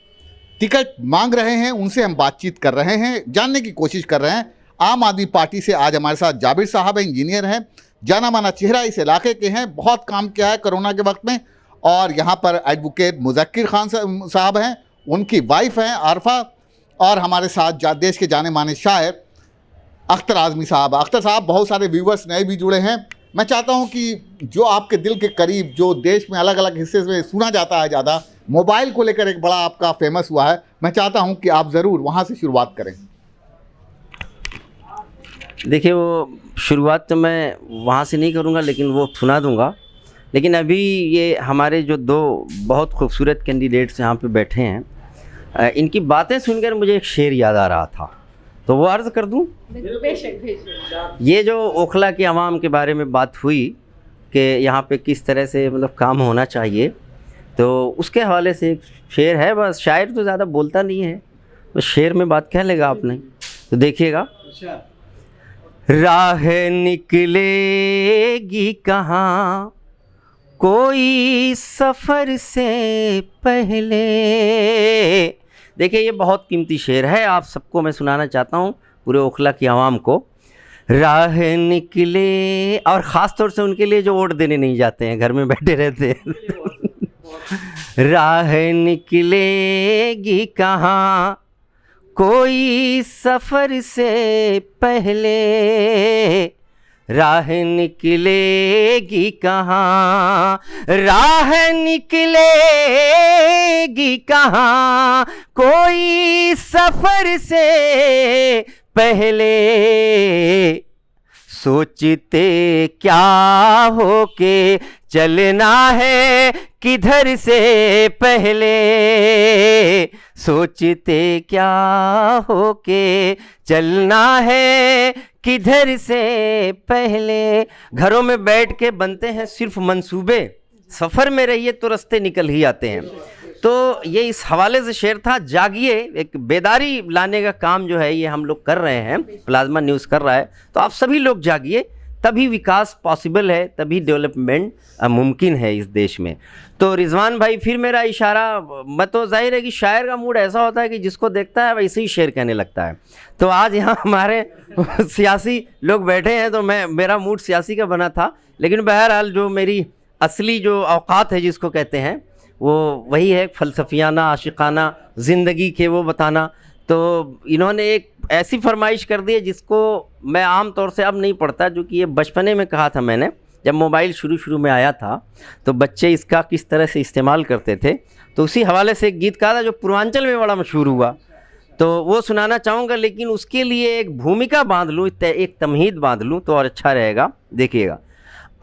टिकट मांग रहे हैं उनसे हम बातचीत कर रहे हैं, जानने की कोशिश कर रहे हैं। आम आदमी पार्टी से आज हमारे साथ जाबिर साहब हैं, इंजीनियर हैं, जाना माना चेहरा इस इलाके के हैं, बहुत काम किया है कोरोना के वक्त में। और यहाँ पर एडवोकेट मुज़क्किर खान साहब हैं, उनकी वाइफ हैं आरफा, और हमारे साथ देश के जाने माने शायर अख्तर आज़मी साहब। अख्तर साहब, बहुत सारे व्यूवर्स नए भी जुड़े हैं। मैं चाहता हूं कि जो आपके दिल के करीब, जो देश में अलग अलग हिस्से में सुना जाता है ज़्यादा, मोबाइल को लेकर एक बड़ा आपका फेमस हुआ है, मैं चाहता हूं कि आप ज़रूर वहां से शुरुआत करें। देखिए, वो शुरुआत तो मैं वहाँ से नहीं करूँगा, लेकिन वो सुना दूँगा। लेकिन अभी ये हमारे जो दो बहुत खूबसूरत कैंडिडेट्स यहाँ पे बैठे हैं, इनकी बातें सुनकर मुझे एक शेर याद आ रहा था, तो वो अर्ज़ कर दूँ। ये जो ओखला के अवाम के बारे में बात हुई कि यहाँ पे किस तरह से मतलब काम होना चाहिए, तो उसके हवाले से एक शेर है। बस शायर तो ज़्यादा बोलता नहीं है, तो शेर में बात कह लेगा आपने, तो देखिएगा। राह निकलेगी कहाँ कोई सफ़र से पहले। देखिए, ये बहुत कीमती शेर है, आप सबको मैं सुनाना चाहता हूँ, पूरे ओखला की आवाम को। राह निकले, और ख़ास तौर से उनके लिए जो वोट देने नहीं जाते हैं, घर में बैठे रहते हैं। राह निकलेगी कहाँ कोई सफ़र से पहले, राह निकलेगी कहाँ, राह निकलेगी कहाँ कोई सफ़र से पहले, सोचते क्या हो के चलना है किधर से पहले, सोचते क्या हो के चलना है किधर से पहले। घरों में बैठ के बनते हैं सिर्फ मंसूबे, सफ़र में रहिए तो रास्ते निकल ही आते हैं। तो ये इस हवाले से शेर था। जागिए, एक बेदारी लाने का काम जो है ये हम लोग कर रहे हैं, प्लाज्मा न्यूज़ कर रहा है, तो आप सभी लोग जागिए, तभी विकास पॉसिबल है, तभी डेवलपमेंट मुमकिन है इस देश में। तो रिजवान भाई, फिर मेरा इशारा, मैं तो जाहिर है कि शायर का मूड ऐसा होता है कि जिसको देखता है वैसे ही शेर कहने लगता है। तो आज यहाँ हमारे सियासी लोग बैठे हैं, तो मेरा मूड सियासी का बना था, लेकिन बहरहाल जो मेरी असली जो औकात है जिसको कहते हैं, वो वही है फ़लसफ़ियाना आशिक़ाना ज़िंदगी के वो बताना। तो इन्होंने एक ऐसी फरमाइश कर दी है जिसको मैं आम तौर से अब नहीं पढ़ता, जो कि ये बचपने में कहा था मैंने, जब मोबाइल शुरू में आया था तो बच्चे इसका किस तरह से इस्तेमाल करते थे, तो उसी हवाले से एक गीत कहा था जो पूर्वांचल में बड़ा मशहूर हुआ, तो वो सुनाना चाहूँगा। लेकिन उसके लिए एक भूमिका बांध लूँ, एक तमहीद बांध लूँ तो और अच्छा रहेगा। देखिएगा।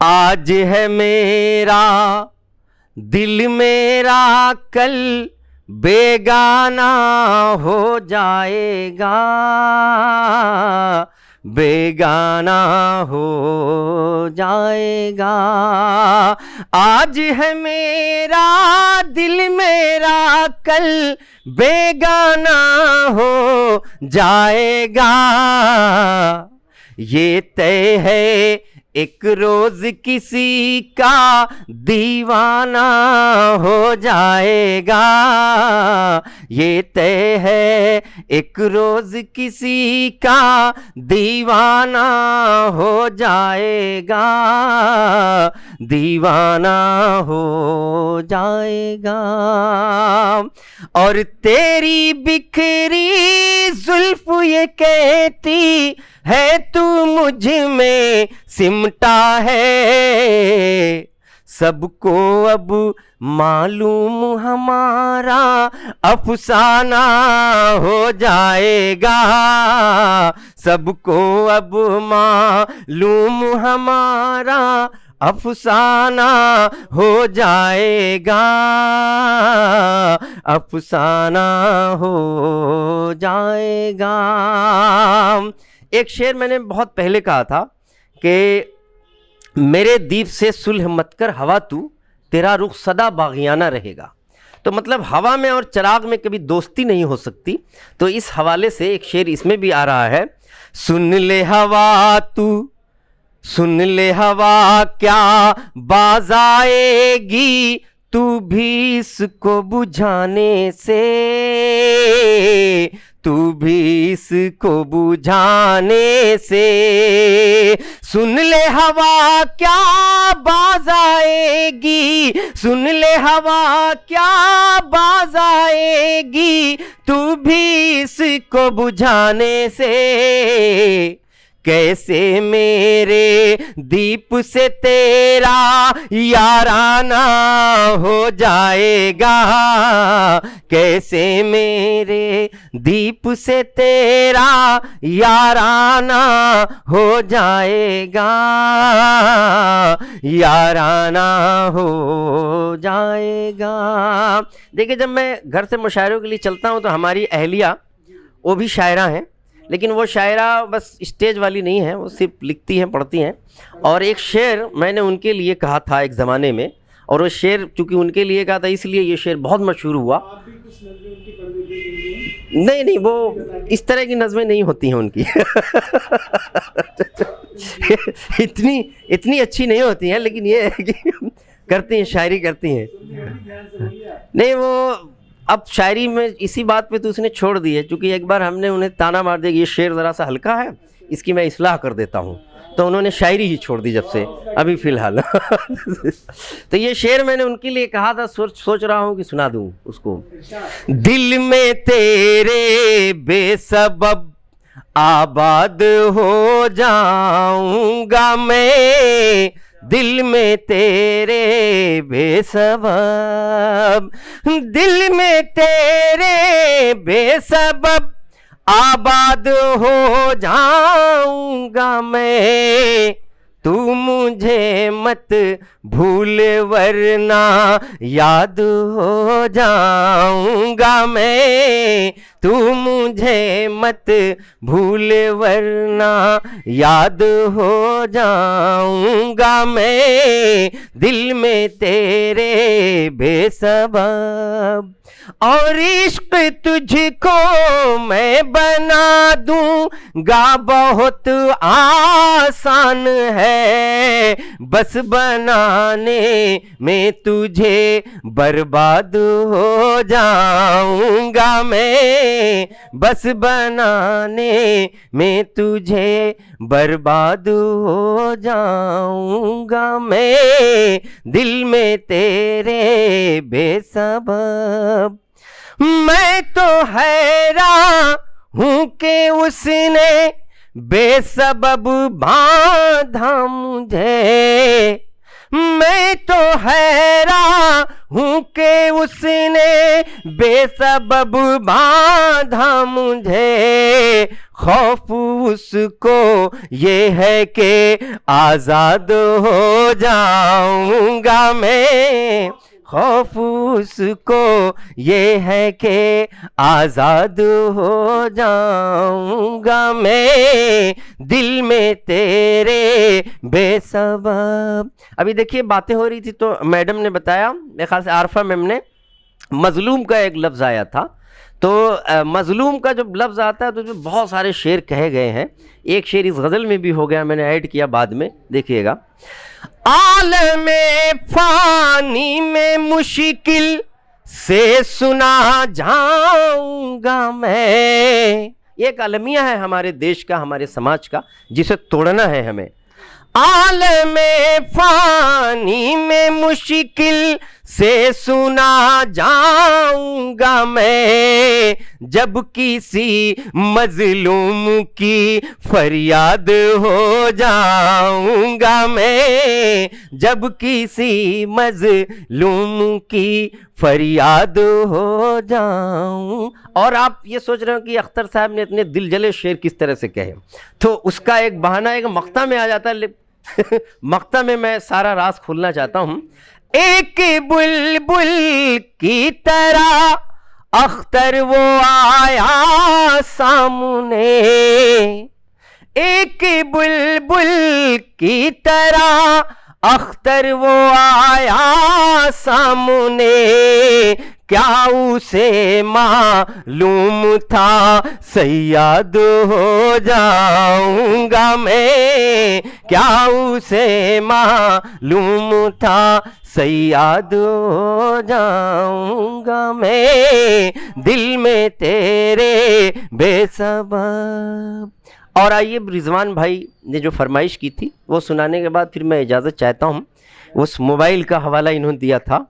आज है मेरा दिल मेरा कल बेगाना हो जाएगा, बेगाना हो जाएगा। आज है मेरा दिल मेरा कल बेगाना हो जाएगा, ये तय है एक रोज किसी का दीवाना हो जाएगा, ये तय है एक रोज किसी का दीवाना हो जाएगा, दीवाना हो जाएगा। और तेरी बिखरी जुल्फ ये कहती है तू मुझ में सिमटा है, सबको अब मालूम हमारा अफसाना हो जाएगा, सबको अब मालूम हमारा अफसाना हो जाएगा, अफसाना हो जाएगा। एक शेर मैंने बहुत पहले कहा था कि मेरे दीप से सुलह मत कर हवा तू, तेरा रुख सदा बागियाना रहेगा। तो मतलब हवा में और चिराग में कभी दोस्ती नहीं हो सकती। तो इस हवाले से एक शेर इसमें भी आ रहा है, सुन ले हवा तू, सुन ले हवा क्या बाज आएगी, तू भी इसको बुझाने से, तू भी इसको बुझाने से। सुन ले हवा क्या बाज आएगी, सुन ले हवा क्या बाज आएगी, तू भी इसको बुझाने से। कैसे मेरे दीप से तेरा याराना हो जाएगा, कैसे मेरे दीप से तेरा याराना हो जाएगा, याराना हो जाएगा। देखिए, जब मैं घर से मुशायरों के लिए चलता हूँ तो हमारी अहलिया, वो भी शायरा हैं, लेकिन वो शायरा बस स्टेज वाली नहीं है, वो सिर्फ लिखती हैं, पढ़ती हैं। और एक शेर मैंने उनके लिए कहा था एक ज़माने में, और वो शेर चूँकि उनके लिए कहा था इसलिए ये शेर बहुत मशहूर हुआ। नहीं नहीं, वो इस तरह की नज़में नहीं होती हैं उनकी इतनी अच्छी नहीं होती हैं, लेकिन ये है कि करती हैं, शायरी करती हैं। नहीं, वो अब शायरी में इसी बात पे तो उसने छोड़ दी है, क्योंकि एक बार हमने उन्हें ताना मार दिया कि ये शेर ज़रा सा हल्का है, इसकी मैं इस्लाह कर देता हूँ, तो उन्होंने शायरी ही छोड़ दी जब से अभी फ़िलहाल तो ये शेर मैंने उनके लिए कहा था, सोच रहा हूँ कि सुना दूँ उसको। दिल में तेरे बेसबब आबाद हो जाऊँगा मैं, दिल में तेरे बेसबब, दिल में तेरे बेसबब आबाद हो जाऊंगा मैं। तू मुझे मत भूल वरना याद हो जाऊंगा मैं, तू मुझे मत भूल वरना याद हो जाऊंगा मैं, दिल में तेरे बेसबब। और इश्क तुझको मैं बना दूंगा बहुत आसान है, बस बनाने में तुझे बर्बाद हो जाऊंगा मैं, बस बनाने में तुझे बर्बाद हो जाऊंगा मैं, दिल में तेरे बेसबब। मैं तो हैरान हूँ कि उसने बेसबब बांधा मुझे, मैं तो हैरान हूँ कि उसने बेसबब बांधा मुझे। खौफ उसको ये है कि आज़ाद हो जाऊंगा मैं, खौफ उसको ये है कि आज़ाद हो जाऊंगा मैं, दिल में तेरे बेसबब। अभी देखिए, बातें हो रही थी तो मैडम ने बताया, मेरे ख्याल से आरफा मैम ने, मजलूम का एक लफ्ज़ आया था। तो मजलूम का जब लफ्ज़ आता है तो उसमें बहुत सारे शेर कहे गए हैं। एक शेर इस गज़ल में भी हो गया, मैंने ऐड किया बाद में, देखिएगा। आलमे फानी में मुश्किल से सुना जाऊंगा मैं। ये एक अलमिया है हमारे देश का, हमारे समाज का, जिसे तोड़ना है हमें। आलमे फानी में मुश्किल से सुना जाऊंगा मैं, जब किसी मजलूम की फरियाद हो जाऊंगा मैं, जब किसी मजलूम की फरियाद हो जाऊं। और आप ये सोच रहे हो कि अख्तर साहब ने इतने दिल जले शेर किस तरह से कहे, तो उसका एक बहाना एक मक्ता में आ जाता है, मक्ता में मैं सारा राज खोलना चाहता हूं। एक बुलबुल की तरह अख्तर वो आया सामने, एक बुलबुल की तरह अख्तर वो आया सामने, क्या उसे मालूम था सैयद हो जाऊंगा मैं, क्या उसे मालूम था सैयद हो जाऊंगा मैं, दिल में तेरे बेसबब। और आइए रिजवान भाई ने जो फरमाइश की थी वो सुनाने के बाद फिर मैं इजाज़त चाहता हूँ। उस मोबाइल का हवाला इन्होंने दिया था,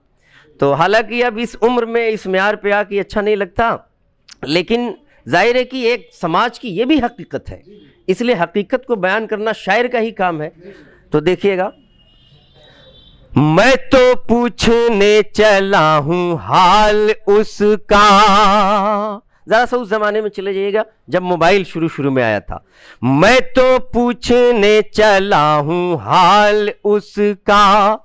तो हालांकि अब इस उम्र में इस म्यार पे आके अच्छा नहीं लगता, लेकिन जाहिर है कि एक समाज की ये भी हकीकत है, इसलिए हकीकत को बयान करना शायर का ही काम है। तो देखिएगा, मैं तो पूछने चला हूँ हाल उसका, ज़रा सा उस ज़माने में चले जाइएगा जब मोबाइल शुरू में आया था। मैं तो पूछने चला हूँ हाल उसका,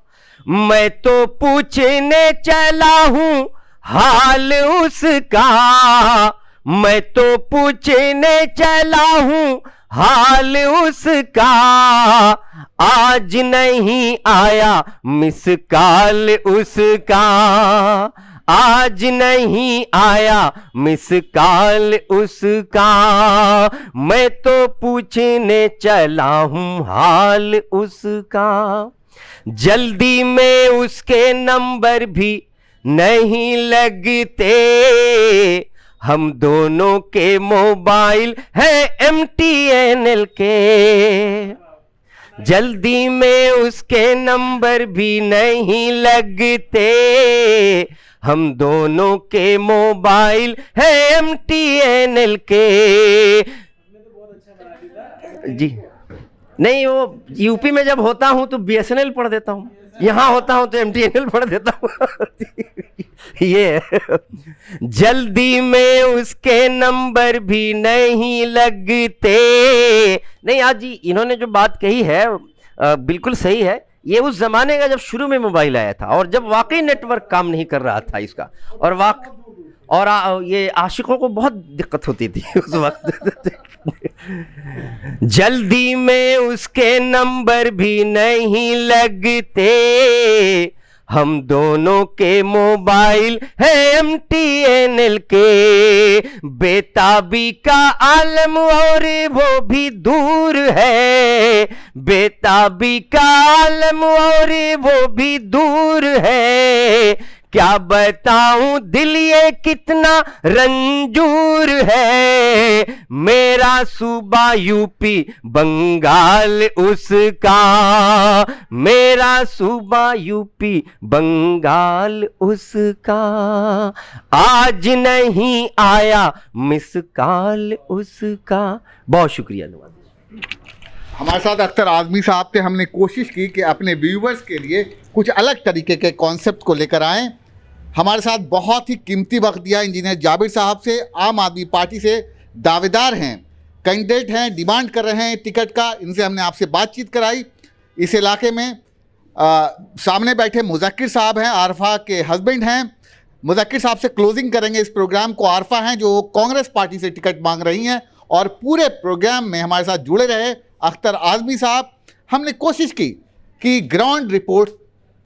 मैं तो पूछने चला हूँ हाल उसका, मैं तो पूछने चला हूँ हाल उसका, आज नहीं आया मिस कॉल उसका, आज नहीं आया मिस कॉल उसका, मैं तो पूछने चला हूँ हाल उसका, जल्दी में उसके नंबर भी नहीं लगते, हम दोनों के मोबाइल है MTNL के, जल्दी में उसके नंबर भी नहीं लगते, हम दोनों के मोबाइल है MTNL के। जी नहीं, वो यूपी में जब होता हूं तो BSNL पढ़ देता हूं, यहां होता हूं तो MTNL पढ़ देता हूं। ये जल्दी में उसके नंबर भी नहीं लगते। नहीं, आज जी इन्होंने जो बात कही है बिल्कुल सही है। ये उस जमाने का जब शुरू में मोबाइल आया था और जब वाकई नेटवर्क काम नहीं कर रहा था इसका, और ये आशिकों को बहुत दिक्कत होती थी उस वक्त। जल्दी में उसके नंबर भी नहीं लगते, हम दोनों के मोबाइल है MTNL के, बेताबी का आलम और वो भी दूर है, बेताबी का आलम और वो भी दूर है, क्या बताऊं दिल ये कितना रंजूर है, मेरा सूबा यूपी बंगाल उसका, मेरा सूबा यूपी बंगाल उसका, आज नहीं आया मिस कॉल उसका। बहुत शुक्रिया नवाज। हमारे साथ अख्तर आज़मी साहब थे। हमने कोशिश की कि अपने व्यूवर्स के लिए कुछ अलग तरीके के कॉन्सेप्ट को लेकर आएँ। हमारे साथ बहुत ही कीमती वक्त दिया इंजीनियर जाबिर साहब से, आम आदमी पार्टी से दावेदार हैं, कैंडिडेट हैं, डिमांड कर रहे हैं टिकट का। इनसे हमने आपसे बातचीत कराई। इस इलाके में सामने बैठे मुज़क्किर साहब हैं, आरफा के हस्बैंड हैं। मुज़क्किर साहब से क्लोजिंग करेंगे इस प्रोग्राम को। आरफा हैं जो कांग्रेस पार्टी से टिकट मांग रही हैं और पूरे प्रोग्राम में हमारे साथ जुड़े रहे अख्तर आज़मी साहब। हमने कोशिश की कि ग्राउंड रिपोर्ट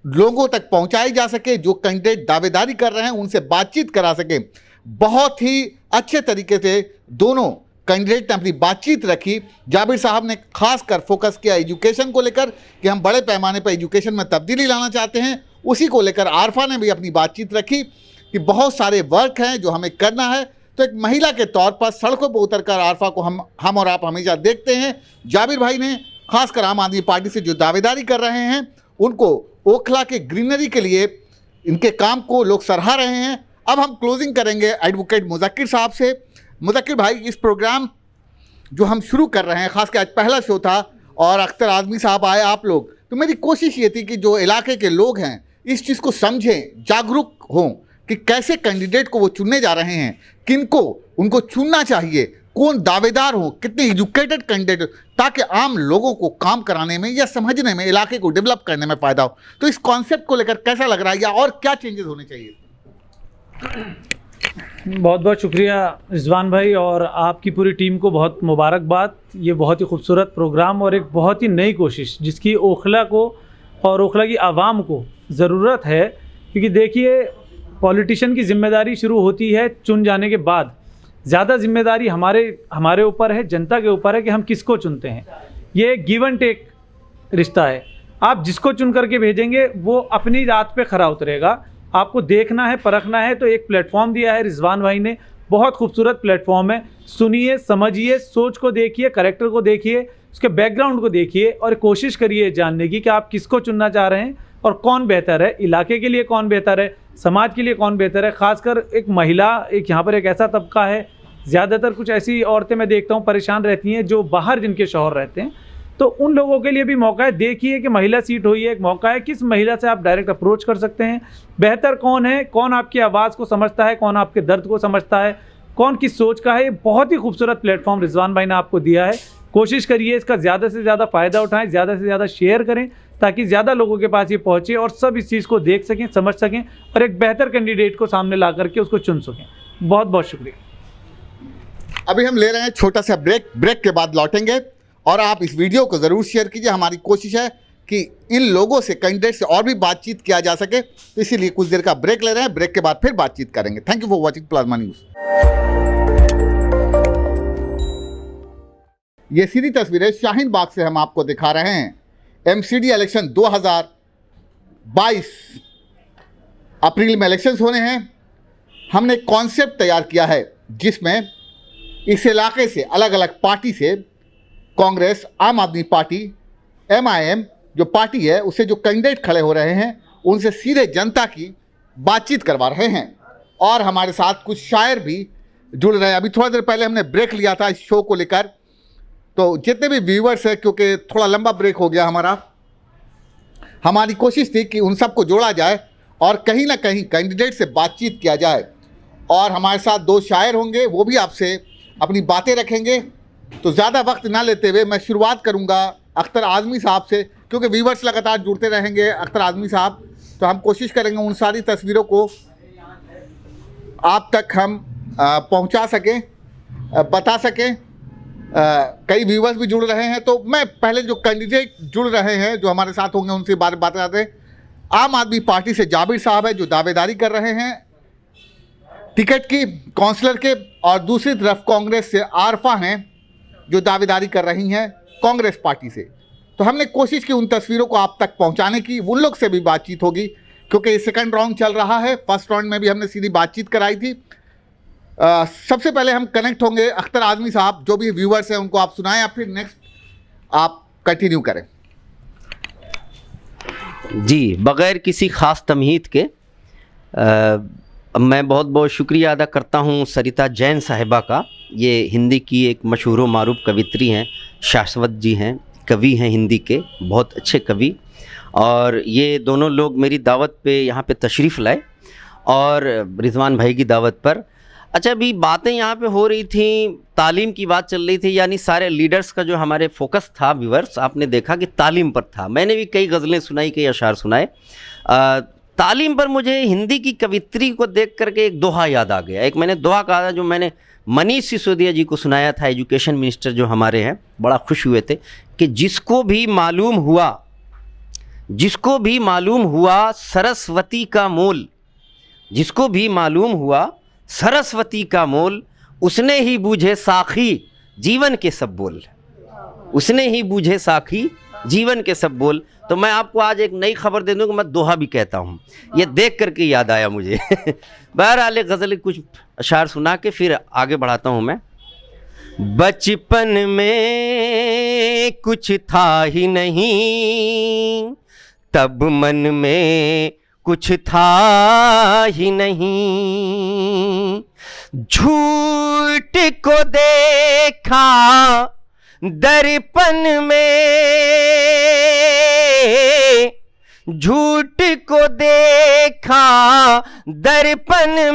लोगों तक पहुंचाई जा सके, जो कैंडिडेट दावेदारी कर रहे हैं उनसे बातचीत करा सके। बहुत ही अच्छे तरीके से दोनों कैंडिडेट ने अपनी बातचीत रखी। जाबिर साहब ने खास कर फोकस किया एजुकेशन को लेकर कि हम बड़े पैमाने पर एजुकेशन में तब्दीली लाना चाहते हैं। उसी को लेकर आरफा ने भी अपनी बातचीत रखी कि बहुत सारे वर्क हैं जो हमें करना है। तो एक महिला के तौर पर सड़कों पर उतरकर आरफा को हम और आप हमेशा देखते हैं। जाबिर भाई ने खासकर आम आदमी पार्टी से जो दावेदारी कर रहे हैं उनको ओखला के ग्रीनरी के लिए इनके काम को लोग सराह रहे हैं। अब हम क्लोजिंग करेंगे एडवोकेट मुज़क्किर साहब से। मुज़क्किर भाई, इस प्रोग्राम जो हम शुरू कर रहे हैं, खासकर आज पहला शो था और अख्तर आज़मी साहब आए आप लोग, तो मेरी कोशिश ये थी कि जो इलाके के लोग हैं इस चीज़ को समझें, जागरूक हों कि कैसे कैंडिडेट को वो चुनने जा रहे हैं, किनको उनको चुनना चाहिए, कौन दावेदार हो, कितने एजुकेटेड कैंडिडेट, ताकि आम लोगों को काम कराने में या समझने में, इलाके को डेवलप करने में फ़ायदा हो। तो इस कॉन्सेप्ट को लेकर कैसा लग रहा है या और क्या चेंजेस होने चाहिए? बहुत बहुत शुक्रिया रिजवान भाई और आपकी पूरी टीम को बहुत मुबारकबाद। ये बहुत ही खूबसूरत प्रोग्राम और एक बहुत ही नई कोशिश जिसकी ओखला को और ओखला की आवाम को ज़रूरत है, क्योंकि देखिए पॉलिटिशियन की ज़िम्मेदारी शुरू होती है चुन जाने के बाद। ज़्यादा जिम्मेदारी हमारे ऊपर है, जनता के ऊपर है कि हम किसको चुनते हैं। ये गिव एंड टेक रिश्ता है। आप जिसको चुन करके भेजेंगे वो अपनी रात पे खरा उतरेगा। आपको देखना है, परखना है, तो एक प्लेटफॉर्म दिया है रिजवान भाई ने, बहुत खूबसूरत प्लेटफॉर्म है। सुनिए, समझिए, सोच को देखिए, कैरेक्टर को देखिए, उसके बैकग्राउंड को देखिए और कोशिश करिए जानने की कि आप किसको चुनना चाह रहे हैं और कौन बेहतर है, इलाके के लिए कौन बेहतर है, समाज के लिए कौन बेहतर है। ख़ासकर एक महिला, एक यहाँ पर एक ऐसा तबका है, ज़्यादातर कुछ ऐसी औरतें मैं देखता हूँ परेशान रहती हैं जो बाहर जिनके शौहर रहते हैं, तो उन लोगों के लिए भी मौका है। देखिए कि महिला सीट हुई है, एक मौका है, किस महिला से आप डायरेक्ट अप्रोच कर सकते हैं, बेहतर कौन है, कौन आपकी आवाज़ को समझता है, कौन आपके दर्द को समझता है, कौन किस सोच का है। ये बहुत ही खूबसूरत प्लेटफॉर्म रिजवान भाई ने आपको दिया है। कोशिश करिए इसका ज़्यादा से ज़्यादा फ़ायदा उठाएं, ज़्यादा से ज़्यादा शेयर करें ताकि ज़्यादा लोगों के पास ये पहुँचे और सब इस चीज़ को देख सकें, समझ सकें और एक बेहतर कैंडिडेट को सामने ला करके उसको चुन सकें। बहुत बहुत शुक्रिया। अभी हम ले रहे हैं छोटा सा ब्रेक के बाद लौटेंगे और आप इस वीडियो को ज़रूर शेयर कीजिए। हमारी कोशिश है कि इन लोगों से, कैंडिडेट से और भी बातचीत किया जा सके, तो इसीलिए कुछ देर का ब्रेक ले रहे हैं। ब्रेक के बाद फिर बातचीत करेंगे। Thank you for watching plasma news. ये सीधी तस्वीरें शाहीन बाग से हम आपको दिखा रहे हैं। एमसीडी इलेक्शन 2022 अप्रैल में इलेक्शंस होने हैं। हमने एक कॉन्सेप्ट तैयार किया है जिसमें इस इलाके से अलग अलग पार्टी से, कांग्रेस, आम आदमी पार्टी, MIM जो पार्टी है, उससे जो कैंडिडेट खड़े हो रहे हैं उनसे सीधे जनता की बातचीत करवा रहे हैं। और हमारे साथ कुछ शायर भी जुड़ रहे हैं। अभी थोड़ा देर पहले हमने ब्रेक लिया था इस शो को लेकर, तो जितने भी व्यूअर्स हैं, क्योंकि थोड़ा लंबा ब्रेक हो गया हमारा, हमारी कोशिश थी कि उन सबको जोड़ा जाए और कहीं ना कहीं कैंडिडेट से बातचीत किया जाए। और हमारे साथ दो शायर होंगे, वो भी आपसे अपनी बातें रखेंगे। तो ज़्यादा वक्त ना लेते हुए मैं शुरुआत करूंगा अख्तर आज़मी साहब से, क्योंकि व्यूअर्स लगातार जुड़ते रहेंगे। अख्तर आज़मी साहब, तो हम कोशिश करेंगे उन सारी तस्वीरों को आप तक हम पहुंचा सकें, बता सकें। कई व्यूअर्स भी जुड़ रहे हैं, तो मैं पहले जो कैंडिडेट जुड़ रहे हैं जो हमारे साथ होंगे उनसे बात करते हैं। आम आदमी पार्टी से जाबिर साहब है जो दावेदारी कर रहे हैं टिकट की, काउंसलर के, और दूसरी तरफ कांग्रेस से आरफा हैं जो दावेदारी कर रही हैं कांग्रेस पार्टी से। तो हमने कोशिश की उन तस्वीरों को आप तक पहुंचाने की। उन लोग से भी बातचीत होगी क्योंकि सेकंड राउंड चल रहा है। फर्स्ट राउंड में भी हमने सीधी बातचीत कराई थी। सबसे पहले हम कनेक्ट होंगे अख्तर आज़मी साहब, जो भी व्यूअर्स हैं उनको आप सुनाएं या फिर नेक्स्ट आप कंटिन्यू करें। जी, बग़ैर किसी ख़ास तमहीद के मैं बहुत बहुत शुक्रिया अदा करता हूँ सरिता जैन साहिबा का। ये हिंदी की एक मशहूर व मारूफ कवित्री हैं, शाश्वत जी हैं, कवि हैं हिंदी के, बहुत अच्छे कवि। और ये दोनों लोग मेरी दावत पे यहाँ पे तशरीफ़ लाए और रिजवान भाई की दावत पर। अच्छा, अभी बातें यहाँ पे हो रही थी, तालीम की बात चल रही थी, यानी सारे लीडर्स का जो हमारे फोकस था व्यूअर्स, आपने देखा कि तालीम पर था। मैंने भी कई गज़लें सुनाई, कई अशार सुनाए। तालीम पर मुझे हिंदी की कवित्री को देख करके एक दोहा याद आ गया। एक मैंने दोहा कहा था जो मैंने मनीष सिसोदिया जी को सुनाया था, एजुकेशन मिनिस्टर जो हमारे हैं, बड़ा खुश हुए थे कि जिसको भी मालूम हुआ सरस्वती का मोल, जिसको भी मालूम हुआ सरस्वती का मोल, उसने ही बूझे साखी जीवन के सब बोल, उसने ही बूझे साखी जीवन के सब बोल। तो मैं आपको आज एक नई खबर दे दूँ कि मैं दोहा भी कहता हूँ, ये देख करके याद आया मुझे। बहरहाल गज़ल कुछ अशार सुना के फिर आगे बढ़ाता हूँ मैं। बचपन में कुछ था ही नहीं, तब मन में कुछ था ही नहीं, झूठ को देखा दर्पण में, झूठ को देखा दर्पण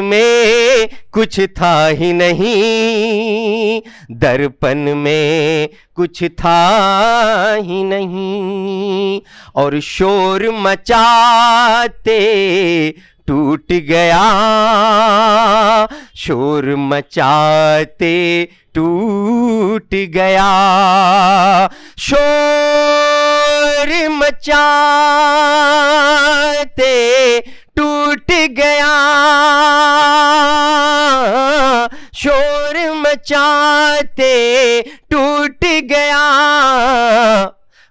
में कुछ था ही नहीं, दर्पण में कुछ था ही नहीं, और शोर मचाते टूट गया, शोर मचाते टूट गया, शोर मचाते टूट गया, शोर मचाते टूट गया,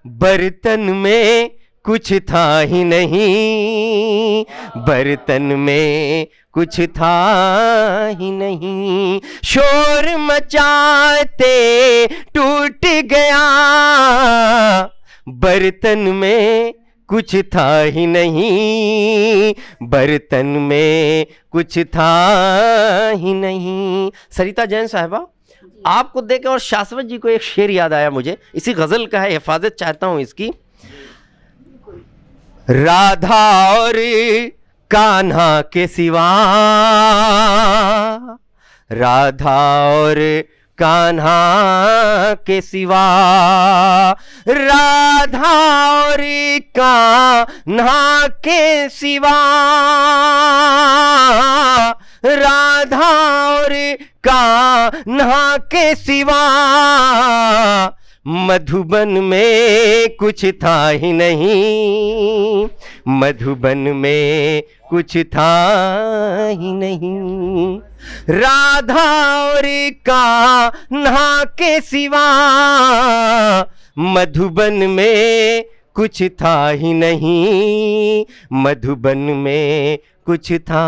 बर्तन में कुछ था ही नहीं, बर्तन में कुछ था ही नहीं, शोर मचाते टूट गया, बर्तन में कुछ था ही नहीं, बर्तन में कुछ था ही नहीं। सरिता जैन साहिबा, आपको देख और शाश्वत जी को एक शेर याद आया मुझे, इसी गज़ल का है, हिफाजत चाहता हूँ इसकी। राधा और कान्हा के सिवा, राधा और कान्हा के सिवा, राधा और कान्हा के सिवा, राधा और कान्हा के सिवा, मधुबन में कुछ था ही नहीं, मधुबन में कुछ था ही नहीं, राधा और कान्हा के सिवा, मधुबन में कुछ था ही नहीं, मधुबन में कुछ था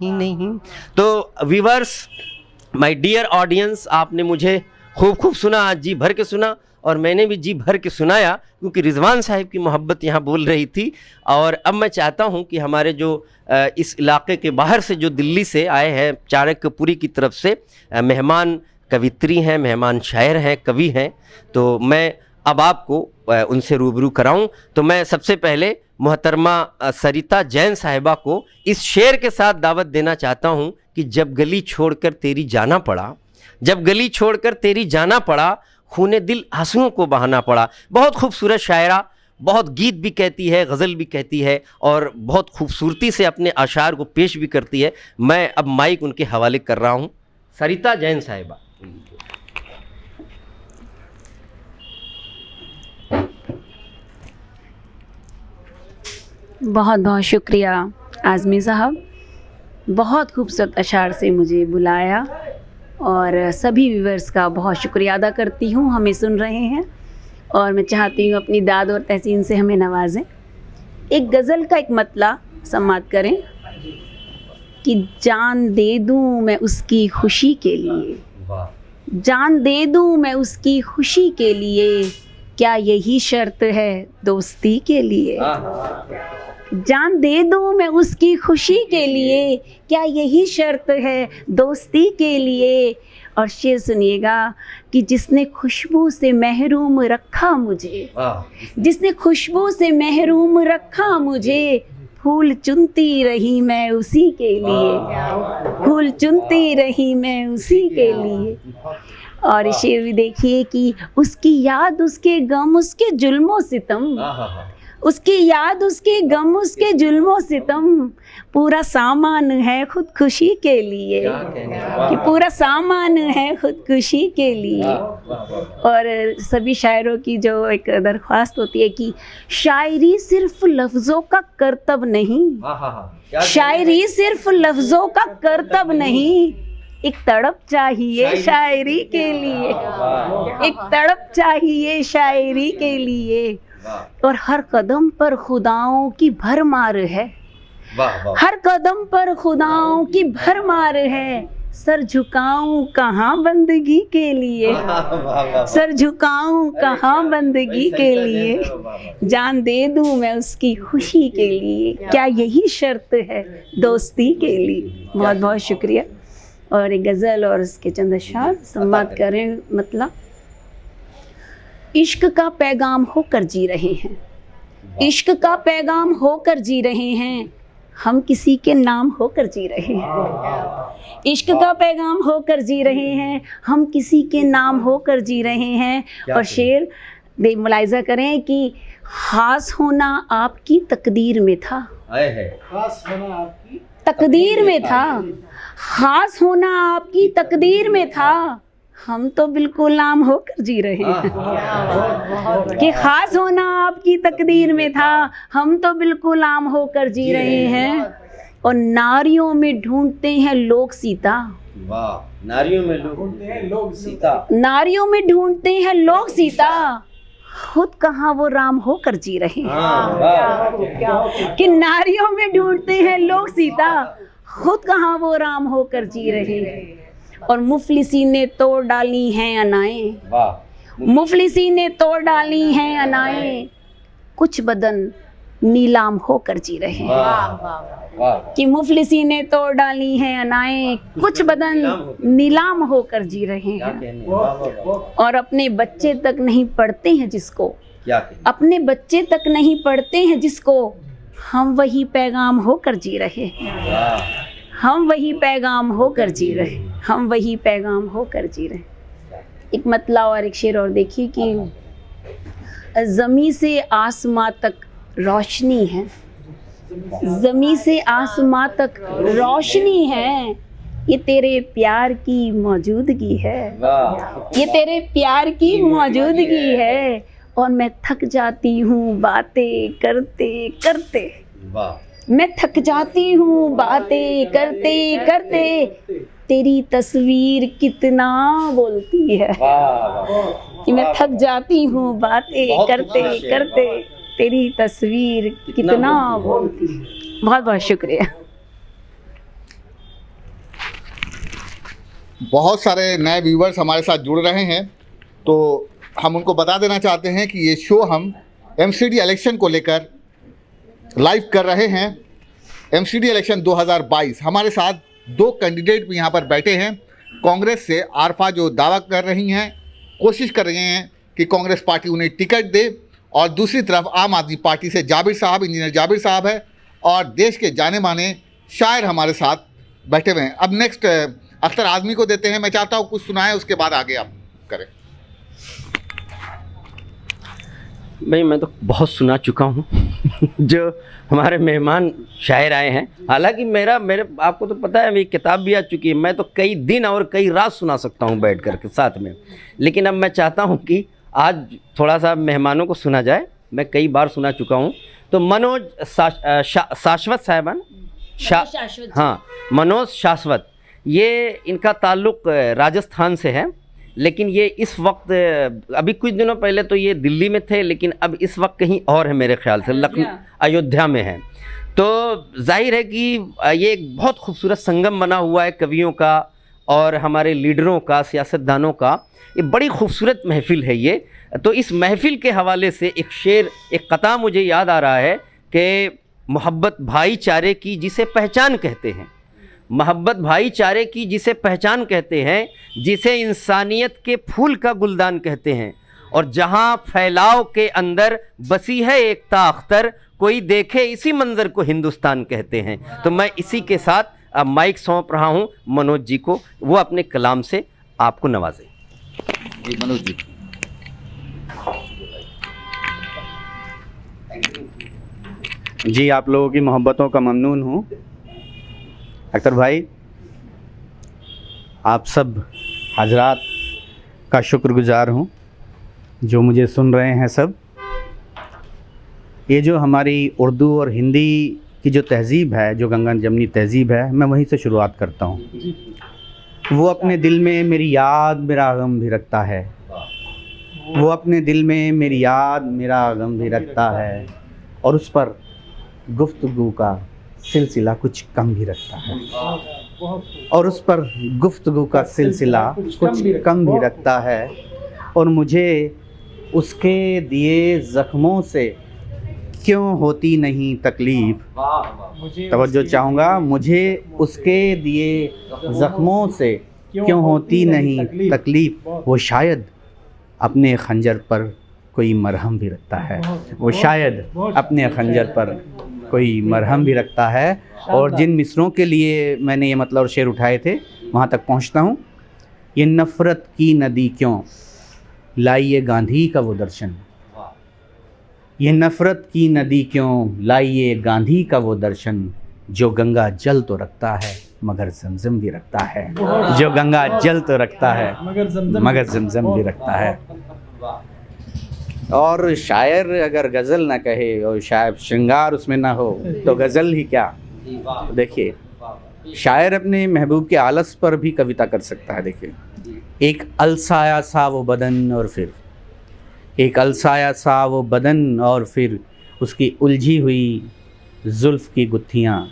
ही नहीं। तो व्यूअर्स, माय डियर ऑडियंस, आपने मुझे खूब सुना, आज जी भर के सुना, और मैंने भी जी भर के सुनाया, क्योंकि रिजवान साहिब की मोहब्बत यहाँ बोल रही थी। और अब मैं चाहता हूँ कि हमारे जो इस इलाके के बाहर से जो दिल्ली से आए हैं, चाणक्यपुरी की तरफ से मेहमान कवित्री हैं, मेहमान शायर हैं, कवि हैं, तो मैं अब आपको उनसे रूबरू कराऊं। तो मैं सबसे पहले मोहतरमा सरिता जैन साहिबा को इस शेर के साथ दावत देना चाहता हूं कि जब गली छोड़कर तेरी जाना पड़ा, जब गली छोड़कर तेरी जाना पड़ा, खूने दिल आंसुओं को बहाना पड़ा। बहुत खूबसूरत शायरा, बहुत गीत भी कहती है, गज़ल भी कहती है, और बहुत खूबसूरती से अपने अशार को पेश भी करती है। मैं अब माइक उनके हवाले कर रहा हूं। सरिता जैन साहिबा। बहुत बहुत शुक्रिया आज़मी साहब, बहुत खूबसूरत अशार से मुझे बुलाया, और सभी व्यूअर्स का बहुत शुक्रिया अदा करती हूँ, हमें सुन रहे हैं, और मैं चाहती हूँ अपनी दाद और तहसीन से हमें नवाजें। एक गज़ल का एक मतला समाअत करें कि जान दे दूँ मैं उसकी खुशी के लिए, जान दे दूँ मैं उसकी खुशी के लिए, क्या यही शर्त है दोस्ती के लिए, जान दे दूँ मैं उसकी खुशी के लिए, क्या यही शर्त है दोस्ती के लिए। और शेर सुनिएगा कि जिसने खुशबू से महरूम रखा मुझे, जिसने खुशबू से महरूम रखा मुझे, फूल चुनती रही मैं उसी के लिए, फूल चुनती रही मैं उसी के लिए। और शेर भी देखिए कि उसकी याद, उसके गम, उसके जुल्मों सितम, उसकी याद, उसके गम, उसके जुल्मों सितम, पूरा सामान है खुदकुशी के लिए, कि पूरा सामान है खुदकुशी के लिए। और सभी शायरों की जो एक दरख्वास्त होती है कि शायरी सिर्फ लफ्ज़ों का करतब नहीं, शायरी सिर्फ लफ्ज़ों का करतब नहीं, एक तड़प चाहिए शायरी के लिए, एक तड़प चाहिए शायरी के लिए। और हर कदम पर खुदाओं की भरमार है, हर कदम पर खुदाओं की भरमार है, सर झुकाऊं कहाँ बंदगी के लिए, सर झुकाऊं कहाँ बंदगी के लिए, जान दे दूं मैं उसकी खुशी के लिए, क्या यही शर्त है दोस्ती के लिए। बहुत बहुत शुक्रिया। और एक गज़ल और उसके चंद अशार समाअत करें। मतलब इश्क का पैगाम होकर जी रहे हैं, इश्क का पैगाम होकर जी रहे हैं, हम किसी के नाम होकर जी रहे हैं। इश्क का पैगाम होकर जी रहे हैं, हम किसी के नाम होकर जी रहे हैं। और शेर मुलाहिजा करें कि खास होना आपकी तकदीर में था, खास होना आपकी तकदीर में था, खास होना आपकी तकदीर में था, हम तो बिल्कुल आम होकर जी रहे हैं। कि खास होना आपकी तकदीर में था, हम तो बिल्कुल आम होकर जी रहे हैं। और नारियों में ढूंढते हैं लोग सीता, वाह, नारियों में ढूंढते हैं लोग सीता, नारियों में ढूंढते हैं लोग सीता, खुद कहाँ वो राम होकर जी रहे हैं। कि नारियों में ढूंढते हैं लोग सीता, खुद कहाँ वो राम होकर जी रहे हैं। और मुफलिसी ने तोड़ डाली हैं अनाएं, मुफलिसी ने तोड़ डाली हैं अनाएं, कुछ बदन नीलाम होकर जी रहे हैं। कि मुफलिसी ने तोड़ डाली हैं अनाएं, कुछ बदन नीलाम होकर जी रहे हैं। और अपने बच्चे तक नहीं पढ़ते हैं जिसको, अपने बच्चे तक नहीं पढ़ते हैं जिसको, हम वही पैगाम होकर जी रहे हैं। हम वही पैगाम होकर जी रहे, हम वही पैगाम होकर जी रहे। एक मतला और एक शेर और देखिए कि ज़मीं से आसमां तक रोशनी है, ज़मीं से आसमां तक रोशनी है, ये तेरे प्यार की मौजूदगी है, ये तेरे प्यार की मौजूदगी है। और मैं थक जाती हूँ बातें करते करते, मैं थक जाती हूँ बातें करते करते, तेरी तस्वीर कितना बोलती है। कि मैं थक जाती हूँ बातें करते करते, तेरी तस्वीर कितना बोलती है। बहुत बहुत शुक्रिया। बहुत सारे नए व्यूवर्स हमारे साथ जुड़ रहे हैं, तो हम उनको बता देना चाहते हैं कि ये शो हम एमसीडी इलेक्शन को लेकर लाइव कर रहे हैं। एमसीडी इलेक्शन 2022, हमारे साथ दो कैंडिडेट भी यहाँ पर बैठे हैं। कांग्रेस से आरफा जो दावा कर रही हैं, कोशिश कर रहे हैं कि कांग्रेस पार्टी उन्हें टिकट दे, और दूसरी तरफ आम आदमी पार्टी से जाबिर साहब, इंजीनियर जाबिर साहब है, और देश के जाने माने शायर हमारे साथ बैठे हुए हैं। अब नेक्स्ट अख्तर आज़मी को देते हैं। मैं चाहता हूँ कुछ सुनाएं, उसके बाद आगे आप करें। भाई मैं तो बहुत सुना चुका हूँ जो हमारे मेहमान शायर आए हैं। हालांकि मेरे आपको तो पता है मेरी किताब भी आ चुकी है, मैं तो कई दिन और कई रात सुना सकता हूँ बैठ कर के साथ में। लेकिन अब मैं चाहता हूँ कि आज थोड़ा सा मेहमानों को सुना जाए। मैं कई बार सुना चुका हूँ। तो मनोज शाश्वत साहिबान, हाँ मनोज शाश्वत, ये इनका ताल्लुक़ राजस्थान से है, लेकिन ये इस वक्त अभी कुछ दिनों पहले तो ये दिल्ली में थे, लेकिन अब इस वक्त कहीं और है मेरे ख्याल से, लखनऊ अयोध्या में है। तो जाहिर है कि ये एक बहुत खूबसूरत संगम बना हुआ है कवियों का और हमारे लीडरों का, सियासतदानों का। ये बड़ी खूबसूरत महफ़िल है ये। तो इस महफ़िल के हवाले से एक शेर, एक कता मुझे याद आ रहा है कि मोहब्बत भाईचारे की जिसे पहचान कहते हैं, मोहब्बत भाईचारे की जिसे पहचान कहते हैं, जिसे इंसानियत के फूल का गुलदान कहते हैं, और जहां फैलाव के अंदर बसी है एकता अख्तर, कोई देखे इसी मंज़र को हिंदुस्तान कहते हैं। तो मैं इसी के साथ अब माइक सौंप रहा हूं मनोज जी को, वो अपने कलाम से आपको नवाजें। जी मनोज जी। जी आप लोगों की मोहब्बतों का ममनून हूँ। अख्तर भाई, आप सब हजरात का शुक्रगुजार हूँ जो मुझे सुन रहे हैं सब। ये जो हमारी उर्दू और हिंदी की जो तहज़ीब है, जो गंगा जमनी तहज़ीब है, मैं वहीं से शुरुआत करता हूँ। वो अपने दिल में मेरी याद मेरा गम भी रखता है, वो अपने दिल में मेरी याद मेरा गम भी रखता है, और उस पर गुफ्तगू का सिलसिला कुछ कम भी रखता है, और उस पर गुफ्तगू का सिलसिला कुछ कम भी रखता है। और मुझे उसके दिए ज़ख्मों से क्यों होती नहीं तकलीफ़, तवज्जो चाहूँगा, मुझे उसके दिए ज़ख्मों से क्यों होती नहीं तकलीफ़, वो शायद अपने खंजर पर कोई मरहम भी रखता है। वो शायद अपने खंजर पर कोई मरहम भी रखता है। और जिन मिसरों के लिए मैंने ये मतलब शेर उठाए थे वहाँ तक पहुँचता हूँ। ये नफ़रत की नदी क्यों लाइए गांधी का वो दर्शन, ये नफ़रत की नदी क्यों लाइए गांधी का वो दर्शन, जो गंगा जल तो रखता है मगर जमजम भी रखता है, जो गंगा जल तो रखता है मगर जमजम भी रखता है। और शायर अगर गज़ल ना कहे और शायद श्रृंगार उसमें ना हो तो गज़ल ही क्या। देखिए, शायर अपने महबूब के आलस पर भी कविता कर सकता है। देखिए, एक अलसाया सा वो बदन और फिर, एक अलसाया सा वो बदन और फिर उसकी उलझी हुई जुल्फ़ की गुत्थियाँ,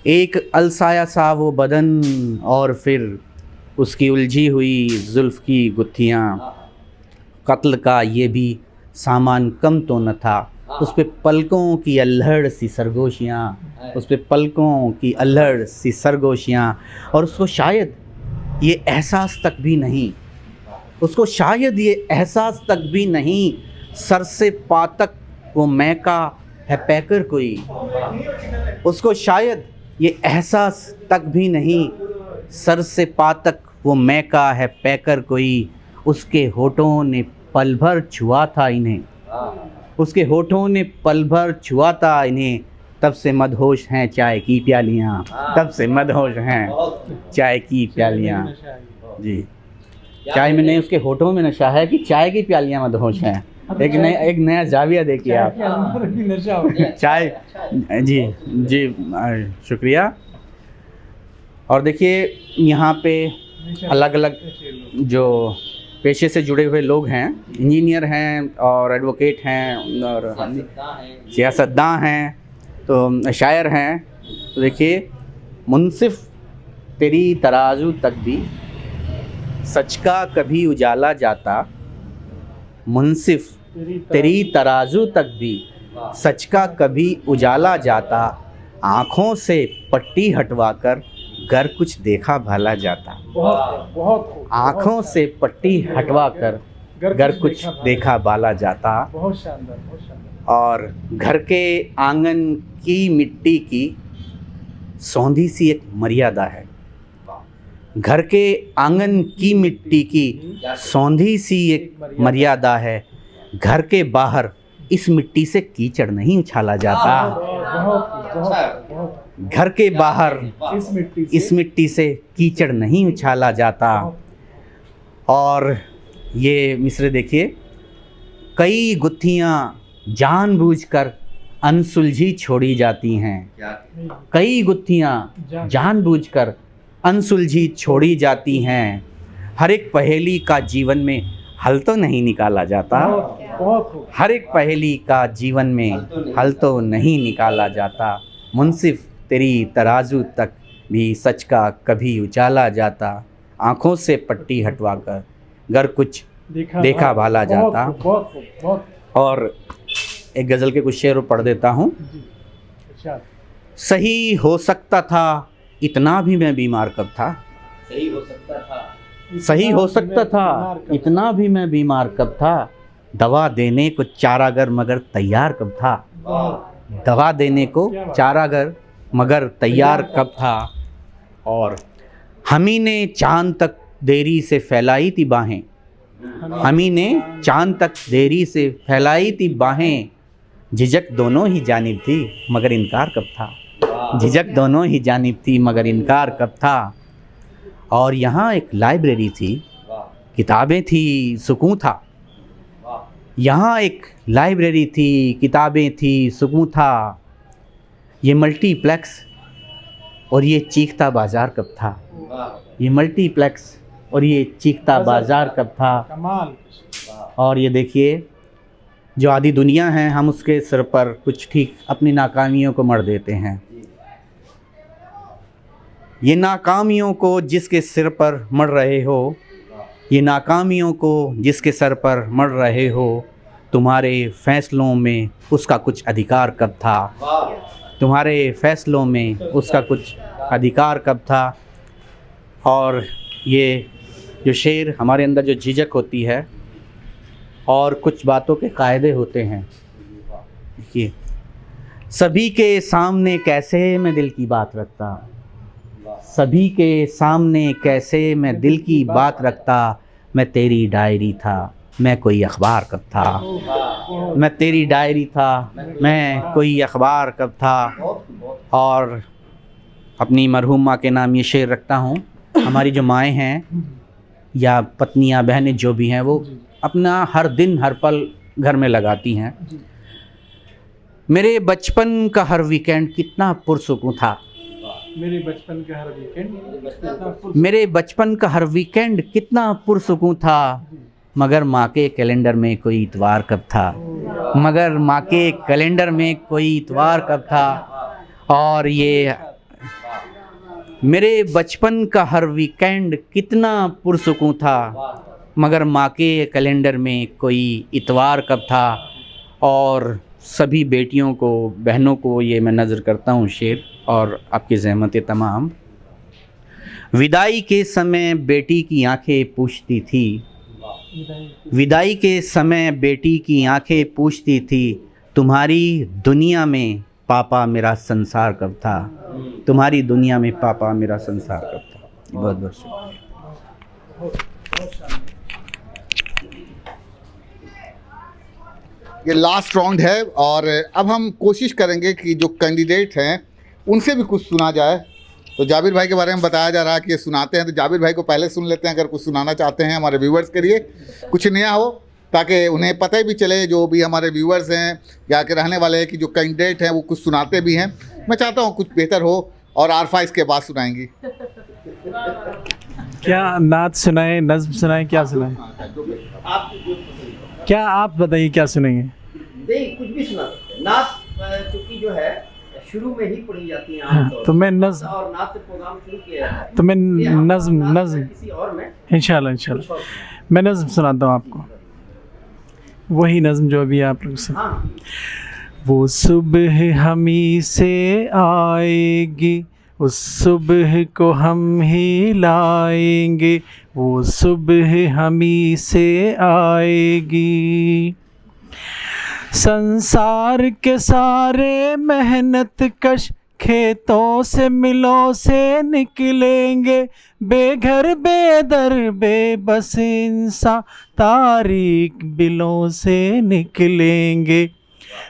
एक अलसाया सा वो बदन और फिर उसकी उलझी हुई जुल्फ़ की गुत्थियाँ, कत्ल का ये भी सामान कम तो न था, उस पे पलकों की अल्हड़ सी सरगोशियाँ, उस पे पलकों की अल्हड़ सी सरगोशियाँ। और उसको शायद ये एहसास तक भी नहीं, उसको शायद ये एहसास तक भी नहीं, सर से पा तक वो महका है पैकर कोई, उसको शायद ये एहसास तक भी नहीं, सर से पा तक वो महका है पैकर कोई। उसके होठों ने पल भर छुआ था इन्हें, उसके होठों ने पल भर छुआ था इन्हें, तब से मदहोश हैं चाय की प्यालियाँ, तब से मदहोश हैं चाय की प्यालियाँ। जी, चाय में नहीं, उसके होठों में नशा है कि चाय की प्यालियाँ मदहोश हैं। एक नया जाविया देखिए आप। चाय, जी जी, शुक्रिया। और देखिए, यहाँ पे अलग अलग जो पेशे से जुड़े हुए लोग हैं, इंजीनियर हैं और एडवोकेट हैं और सियासतदान हैं, तो शायर हैं। तो देखिए, मुनसिफ तेरी तराजू तक भी सच का कभी उजाला जाता, मुनसिफ तेरी तराजू तक भी सच का कभी उजाला जाता, आँखों से पट्टी हटवाकर घर कुछ देखा भाला जाता, आँखों से पट्टी हटवाकर घर कुछ देखा भाला जाता। बहुत शानदार, बहुत शानदार। और घर के आंगन की मिट्टी की सौंधी सी एक मर्यादा है, घर के आंगन की मिट्टी की सौंधी सी एक मर्यादा है, घर के बाहर इस मिट्टी से कीचड़ नहीं उछाला जाता, घर के बाहर इस मिट्टी से कीचड़ नहीं उछाला जाता। और ये मिसरे देखिए, कई गुत्थियाँ जानबूझकर अनसुलझी छोड़ी जाती हैं, कई गुत्थियाँ जानबूझकर अनसुलझी छोड़ी जाती हैं, हर एक पहेली का जीवन में हल तो नहीं निकाला जाता, हर एक पहेली का जीवन में हल तो नहीं निकाला जाता, मुनसिफ तेरी तराजू तक भी सच का कभी उजाला जाता, आँखों से पट्टी हटवाकर घर कुछ देखा भाला जाता। और एक गज़ल के कुछ शेर पढ़ देता हूँ। सही हो सकता था इतना भी मैं बीमार कब था, सही हो सकता था, सही हो सकता था इतना भी मैं बीमार कब था, दवा देने को चारागर मगर तैयार कब था, दवा देने को चारागर मगर तैयार कब था। और हमी ने चांद तक देरी से फैलाई थी बाहें, हमी ने चांद तक देरी से फैलाई थी बाहें, झिझक दोनों ही जानिब थी मगर इनकार कब था, झिझक दोनों ही जानिब थी मगर इनकार कब था। और यहाँ एक लाइब्रेरी थी, किताबें थी, सुकून था, यहाँ एक लाइब्रेरी थी, किताबें थी, सुकून था, ये मल्टीप्लेक्स और ये चीखता बाज़ार कब था, ये मल्टीप्लेक्स और ये चीखता बाज़ार कब था। और ये देखिए, जो आधी दुनिया है हम उसके सिर पर कुछ ठीक अपनी नाकामियों को मढ़ देते हैं, ये नाकामियों को जिसके सिर पर मढ़ रहे हो, ये नाकामियों को जिसके सर पर मढ़ रहे हो, तुम्हारे फैसलों में उसका कुछ अधिकार कब था, तुम्हारे फैसलों में उसका कुछ अधिकार कब था। और ये जो शेर हमारे अंदर जो झिझक होती है और कुछ बातों के कायदे होते हैं। देखिए, सभी के सामने कैसे मैं दिल की बात रखता, सभी के सामने कैसे मैं दिल की बात रखता, मैं तेरी डायरी था, मैं कोई अखबार कब था, मैं तेरी डायरी था, मैं कोई अखबार कब था। और अपनी मरहूम माँ के नाम ये शेर रखता हूँ। हमारी जो माएँ हैं या पत्नियाँ बहनें जो भी हैं, वो अपना हर दिन हर पल घर में लगाती हैं। मेरे बचपन का हर वीकेंड कितना पुरसुकून था, मेरे बचपन का हर वीकेंड मेरे बचपन का हर वीकेंड कितना पुरसुकून था, मगर माँ के कैलेंडर में कोई इतवार कब था, मगर माँ के कैलेंडर में कोई इतवार कब था। और ये मेरे बचपन का हर वीकेंड कितना पुरसुकून था, मगर माँ के कैलेंडर में कोई इतवार कब था। और सभी बेटियों को, बहनों को ये मैं नज़र करता हूँ शेर, और आपकी ज़हमत तमाम। विदाई के समय बेटी की आंखें पूछती थी, विदाई के समय बेटी की आंखें पूछती थी, तुम्हारी दुनिया में पापा मेरा संसार कब था, तुम्हारी दुनिया में पापा मेरा संसार कब था। बहुत बहुत शुक्रिया। ये लास्ट राउंड है और अब हम कोशिश करेंगे कि जो कैंडिडेट हैं उनसे भी कुछ सुना जाए। तो जाबिर भाई के बारे में बताया जा रहा है कि ये सुनाते हैं, तो जाबिर भाई को पहले सुन लेते हैं अगर कुछ सुनाना चाहते हैं हमारे व्यूवर्स के लिए, कुछ नया हो, ताकि उन्हें पता भी चले, जो भी हमारे व्यूवर्स हैं या के रहने वाले हैं, कि जो कैंडिडेट हैं वो कुछ सुनाते भी हैं। मैं चाहता हूँ कुछ बेहतर हो, और आरफा इसके बाद सुनाएंगी। क्या नात सुनाए, नज्म सुनाए, क्या सुनाए? क्या आप बताइए क्या सुनेंगे? नहीं, कुछ भी सुना सकते हैं। नात चूँकि जो है शुरू में ही पढ़ी जाती है हाँ, तो मैं नज्म, और नात से प्रोग्राम शुरू किया है, तो मैं नज्म किसी और में इंशाल्लाह मैं नज्म सुनाता हूँ आपको, वही नज्म जो अभी आप लोग सुन। वो सुबह हमी से आएगी, उस सुबह को हम ही लाएंगे, वो सुबह हमी से आएगी। संसार के सारे मेहनत कश खेतों से मिलों से निकलेंगे, बेघर बेदर बेबस इंसान तारीक बिलों से निकलेंगे।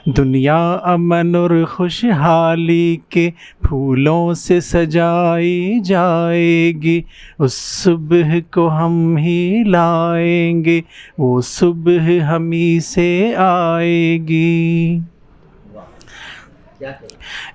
दुनिया अमन और खुशहाली के फूलों से सजाई जाएगी, उस सुबह को हम ही लाएंगे, वो सुबह हम ही से आएगी।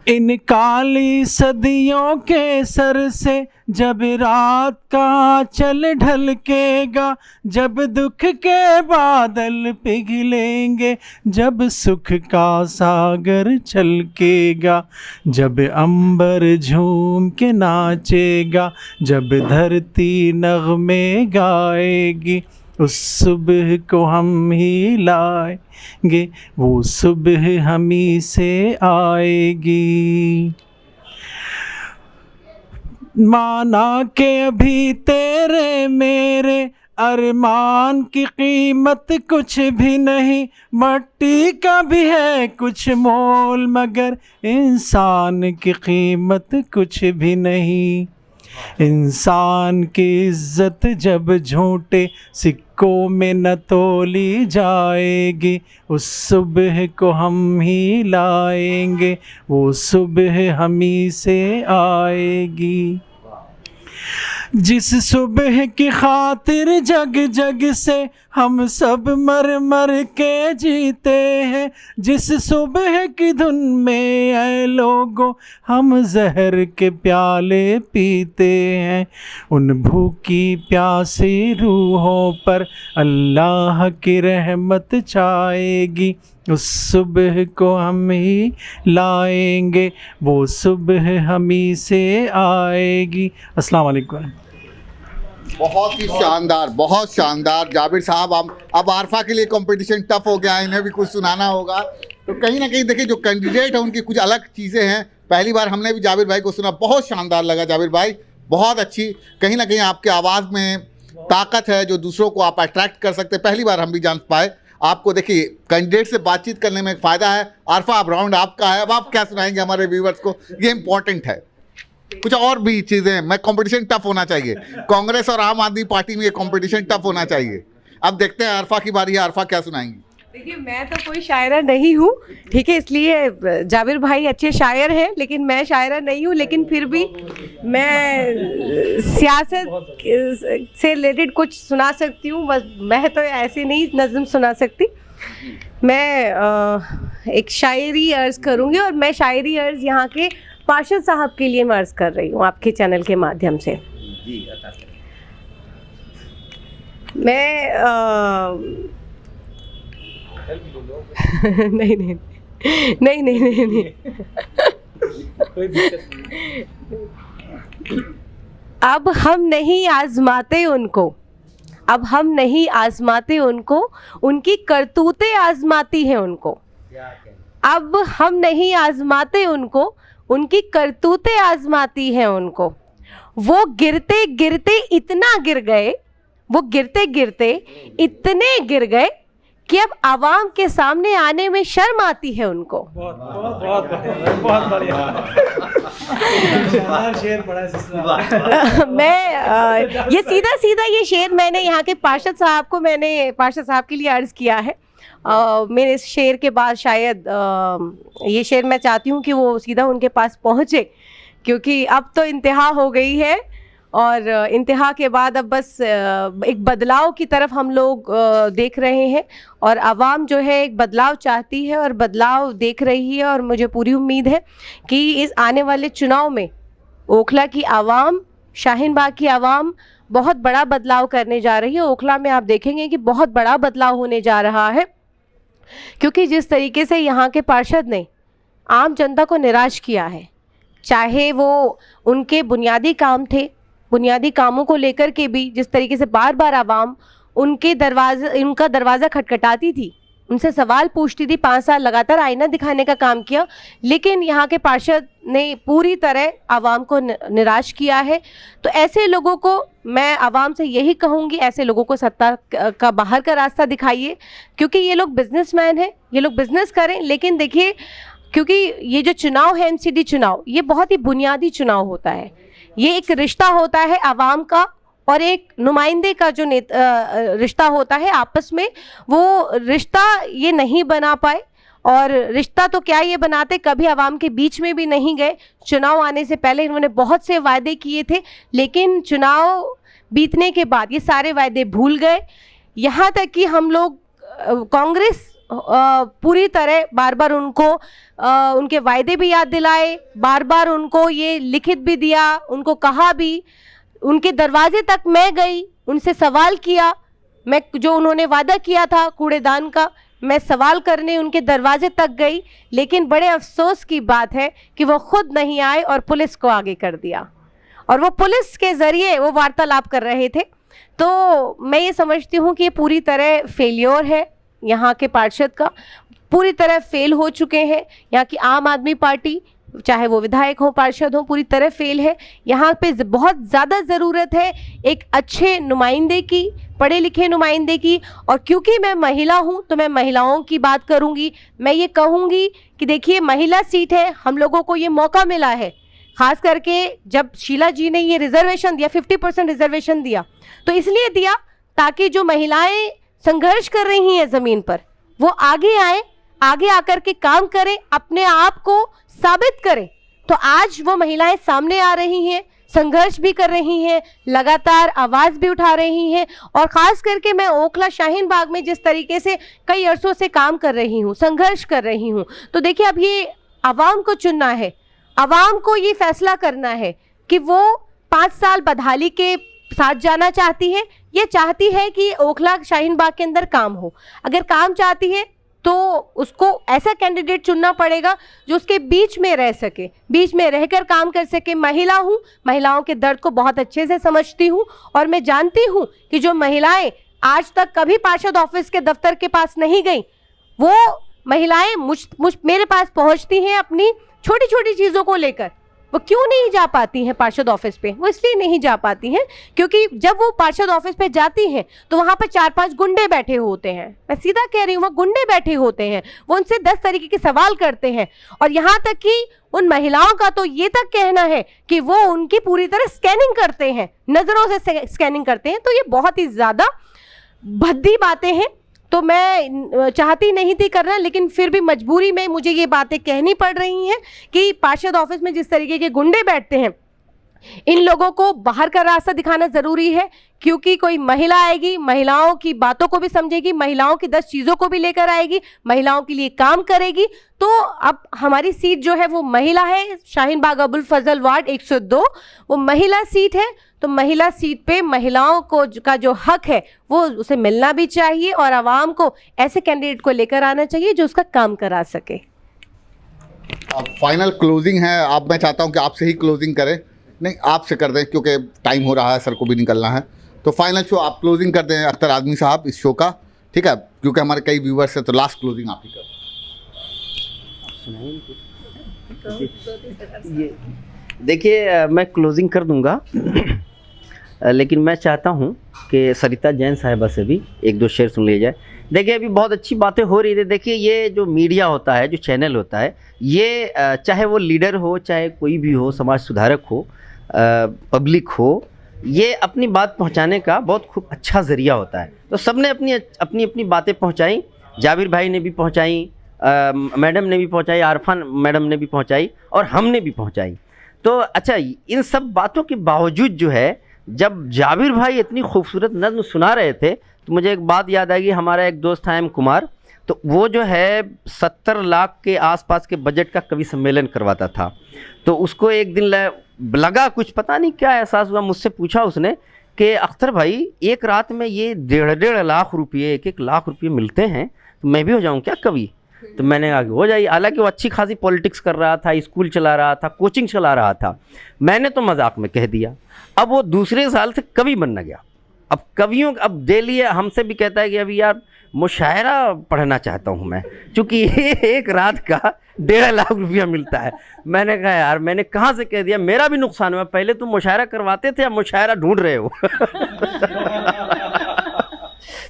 इन काली सदियों के सर से जब रात का चल ढलकेगा, जब दुख के बादल पिघलेंगे, जब सुख का सागर छलकेगा, जब अंबर झूम के नाचेगा, जब धरती नगमे गाएगी, उस सुबह को हम ही लाएंगे, वो सुबह हम ही से आएगी। माना के अभी तेरे मेरे अरमान की कीमत कुछ भी नहीं, मट्टी का भी है कुछ मोल, मगर इंसान की कीमत कुछ भी नहीं। इंसान की इज्जत जब झूठे सिक्कों में न तोली जाएगी, उस सुबह को हम ही लाएंगे, वो सुबह हम ही से आएगी। जिस सुबह की खातिर जग जग से हम सब मर मर के जीते हैं, जिस सुबह की धुन में ऐ लोगों हम जहर के प्याले पीते हैं, उन भूखी प्यासी रूहों पर अल्लाह की रहमत छाएगी, उस सुबह को हम ही लाएंगे, वो सुबह हम ही से आएगी। अस्सलाम वालेकुम। बहुत ही शानदार, बहुत शानदार जाबिर साहब। अब आरफा के लिए कंपटीशन टफ हो गया, इन्हें भी कुछ सुनाना होगा। तो कहीं ना कहीं देखिए, जो कैंडिडेट हैं उनकी कुछ अलग चीज़ें हैं। पहली बार हमने भी जाबिर भाई को सुना, बहुत शानदार लगा जाबिर भाई, बहुत अच्छी। कहीं ना कहीं आपके आवाज़ में ताकत है जो दूसरों को आप अट्रैक्ट कर सकते, पहली बार हम भी जान पाए। आपको देखिए कैंडिडेट से बातचीत करने में एक फ़ायदा है। आरफा, अब राउंड आपका है, अब आप क्या सुनाएंगे हमारे व्यूवर्स को, ये इंपॉर्टेंट है। कुछ और भी चीज़ें, मैं कंपटीशन टफ होना चाहिए, कांग्रेस और आम आदमी पार्टी में ये कंपटीशन टफ होना चाहिए। अब देखते हैं आरफा की बारी है, आरफा क्या सुनाएंगी। देखिए, मैं तो कोई शायरा नहीं हूँ, ठीक है, इसलिए जाबिर भाई अच्छे शायर हैं, लेकिन मैं शायरा नहीं हूँ। लेकिन फिर भी मैं सियासत से रिलेटेड कुछ सुना सकती हूँ, बस मैं तो ऐसे नहीं नज़म सुना सकती। मैं एक शायरी अर्ज़ करूँगी, और मैं शायरी अर्ज़ यहाँ के पार्षद साहब के लिए मैं अर्ज़ कर रही हूँ आपके चैनल के माध्यम से। मैं नहीं नहीं नहीं नहीं नहीं नहीं अब हम नहीं आजमाते उनको, अब हम नहीं आजमाते उनको, उनकी करतूतें आजमाती हैं उनको। अब हम नहीं आजमाते उनको, उनकी करतूतें आजमाती हैं उनको। वो गिरते गिरते इतना गिर गए, वो गिरते गिरते इतने गिर गए कि अब आवाम के सामने आने में शर्म आती है उनको। बहुत बढ़िया। शेर पढ़ा मैं ये सीधा सीधा ये शेर मैंने यहाँ के पार्षद साहब को, मैंने पार्षद साहब के लिए अर्ज़ किया है। मेरे इस शेर के बाद शायद ये शेर मैं चाहती हूँ कि वो सीधा उनके पास पहुँचे, क्योंकि अब तो इंतहा हो गई है, और इंतहा के बाद अब बस एक बदलाव की तरफ हम लोग देख रहे हैं, और आवाम जो है एक बदलाव चाहती है और बदलाव देख रही है। और मुझे पूरी उम्मीद है कि इस आने वाले चुनाव में ओखला की आवाम, शाहीन बाग की आवाम बहुत बड़ा बदलाव करने जा रही है। ओखला में आप देखेंगे कि बहुत बड़ा बदलाव होने जा रहा है, क्योंकि जिस तरीके से यहाँ के पार्षद ने आम जनता को निराश किया है, चाहे वो उनके बुनियादी काम थे, बुनियादी कामों को लेकर के भी जिस तरीके से बार बार आवाम उनका दरवाज़ा खटखटाती थी, उनसे सवाल पूछती थी, 5 साल लगातार आईना दिखाने का काम किया, लेकिन यहाँ के पार्षद ने पूरी तरह आवाम को निराश किया है। तो ऐसे लोगों को मैं आवाम से यही कहूँगी, ऐसे लोगों को सत्ता का बाहर का रास्ता दिखाइए, क्योंकि ये लोग बिजनेसमैन हैं, ये लोग बिजनेस करें। लेकिन देखिए, क्योंकि ये जो चुनाव है, एमसीडी चुनाव, ये बहुत ही बुनियादी चुनाव होता है। ये एक रिश्ता होता है आवाम का और एक नुमाइंदे का जो रिश्ता होता है आपस में, वो रिश्ता ये नहीं बना पाए। और रिश्ता तो क्या ये बनाते, कभी आवाम के बीच में भी नहीं गए। चुनाव आने से पहले इन्होंने बहुत से वायदे किए थे, लेकिन चुनाव बीतने के बाद ये सारे वायदे भूल गए। यहाँ तक कि हम लोग कांग्रेस पूरी तरह बार बार उनको उनके वायदे भी याद दिलाए, बार बार उनको ये लिखित भी दिया, उनको कहा भी, उनके दरवाजे तक मैं गई, उनसे सवाल किया, मैं जो उन्होंने वादा किया था कूड़ेदान का, मैं सवाल करने उनके दरवाजे तक गई। लेकिन बड़े अफसोस की बात है कि वो खुद नहीं आए और पुलिस को आगे कर दिया, और वो पुलिस के ज़रिए वो वार्तालाप कर रहे थे। तो मैं ये समझती हूँ कि ये पूरी तरह फेलियर है, यहाँ के पार्षद का पूरी तरह फेल हो चुके हैं। यहाँ की आम आदमी पार्टी, चाहे वो विधायक हो, पार्षद हो, पूरी तरह फेल है। यहाँ पे बहुत ज़्यादा ज़रूरत है एक अच्छे नुमाइंदे की, पढ़े लिखे नुमाइंदे की। और क्योंकि मैं महिला हूँ तो मैं महिलाओं की बात करूँगी। मैं ये कहूँगी कि देखिए, महिला सीट है, हम लोगों को ये मौका मिला है, ख़ास करके जब शीला जी ने ये रिजर्वेशन दिया, 50% रिजर्वेशन दिया, तो इसलिए दिया ताकि जो महिलाएं संघर्ष कर रही हैं ज़मीन पर, वो आगे आए, आगे आकर के काम करें, अपने आप को साबित करें। तो आज वो महिलाएं सामने आ रही हैं, संघर्ष भी कर रही हैं, लगातार आवाज़ भी उठा रही हैं। और ख़ास करके मैं ओखला शाहीन बाग में जिस तरीके से कई अरसों से काम कर रही हूँ, संघर्ष कर रही हूँ, तो देखिए, अब ये आवाम को चुनना है, आवाम को ये फैसला करना है कि वो 5 साल बदहाली के साथ जाना चाहती है, ये चाहती है कि ओखला शाहीन बाग के अंदर काम हो। अगर काम चाहती है तो उसको ऐसा कैंडिडेट चुनना पड़ेगा जो उसके बीच में रह सके, बीच में रहकर काम कर सके। महिला हूँ, महिलाओं के दर्द को बहुत अच्छे से समझती हूँ, और मैं जानती हूँ कि जो महिलाएं आज तक कभी पार्षद ऑफिस के दफ्तर के पास नहीं गई, वो महिलाएं मेरे पास पहुँचती हैं अपनी छोटी छोटी चीज़ों को लेकर। वो क्यों नहीं जा पाती हैं पार्षद ऑफिस पे? वो इसलिए नहीं जा पाती हैं क्योंकि जब वो पार्षद ऑफिस पे जाती हैं तो वहाँ पर 4-5 गुंडे बैठे होते हैं। मैं सीधा कह रही हूँ, वहाँ गुंडे बैठे होते हैं, वो उनसे 10 तरीके के सवाल करते हैं और यहाँ तक कि उन महिलाओं का तो ये तक कहना है कि वो उनकी पूरी तरह स्कैनिंग करते हैं, नज़रों से स्कैनिंग करते हैं। तो ये बहुत ही ज़्यादा भद्दी बातें हैं। तो मैं चाहती नहीं थी करना, लेकिन फिर भी मजबूरी में मुझे ये बातें कहनी पड़ रही हैं कि पार्षद ऑफिस में जिस तरीके के गुंडे बैठते हैं, इन लोगों को बाहर का रास्ता दिखाना ज़रूरी है, क्योंकि कोई महिला आएगी, महिलाओं की बातों को भी समझेगी, महिलाओं की 10 चीज़ों को भी लेकर आएगी, महिलाओं के लिए काम करेगी। तो अब हमारी सीट जो है वो महिला है, शाहीन बाग अबुल फजल वार्ड 102 वो महिला सीट है। तो महिला सीट पे महिलाओं को का जो हक है वो उसे मिलना भी चाहिए और आवाम को ऐसे कैंडिडेट को लेकर आना चाहिए जो उसका काम करा सके। अब फाइनल क्लोजिंग है, आप मैं चाहता हूं कि आपसे ही क्लोजिंग करें। नहीं, आपसे कर दें क्योंकि टाइम हो रहा है, सर को भी निकलना है। तो फाइनल शो आप क्लोजिंग कर दें अख्तर आज़मी साहब इस शो का, ठीक है, क्योंकि हमारे कई व्यूवर्स हैं। तो लास्ट क्लोजिंग आप ही कर। ये देखिए, मैं क्लोजिंग कर दूंगा लेकिन मैं चाहता हूं कि सरिता जैन साहिबा से भी 1-2 शेर सुन लिया जाए। देखिए, अभी बहुत अच्छी बातें हो रही थी। देखिए, ये जो मीडिया होता है, जो चैनल होता है, ये चाहे वो लीडर हो, चाहे कोई भी हो, समाज सुधारक हो, पब्लिक हो, ये अपनी बात पहुंचाने का बहुत खूब अच्छा ज़रिया होता है। तो सबने अपनी अपनी बातें पहुंचाई, जाबिर भाई ने भी पहुंचाई, मैडम ने भी पहुंचाई, आरफान मैडम ने भी पहुंचाई और हमने भी पहुंचाई। तो अच्छा, इन सब बातों के बावजूद जो है, जब जाबिर भाई इतनी खूबसूरत नज़्म सुना रहे थे तो मुझे एक बात याद आई। हमारा एक दोस्त था एम कुमार, तो वो जो है 70 लाख के आसपास के बजट का कवि सम्मेलन करवाता था। तो उसको एक दिन लगा, कुछ पता नहीं क्या एहसास हुआ, मुझसे पूछा उसने कि अख्तर भाई, एक रात में ये 1.5 लाख रुपये, 1-1 लाख रुपये मिलते हैं, तो मैं भी हो जाऊँ क्या कवि? तो मैंने कहा कि हो जाइए। हालांकि वो अच्छी खासी पॉलिटिक्स कर रहा था, स्कूल चला रहा था, कोचिंग चला रहा था। मैंने तो मजाक में कह दिया। अब वो दूसरे साल से कवि बनना गया। अब कवियों, अब डेली हमसे भी कहता है कि अभी यार मुशायरा पढ़ना चाहता हूँ मैं, क्योंकि एक रात का 1.5 लाख रुपया मिलता है। मैंने कहा यार, मैंने कहाँ से कह दिया, मेरा भी नुकसान हुआ। पहले तुम मुशायरा करवाते थे, अब मुशायरा ढूंढ रहे हो।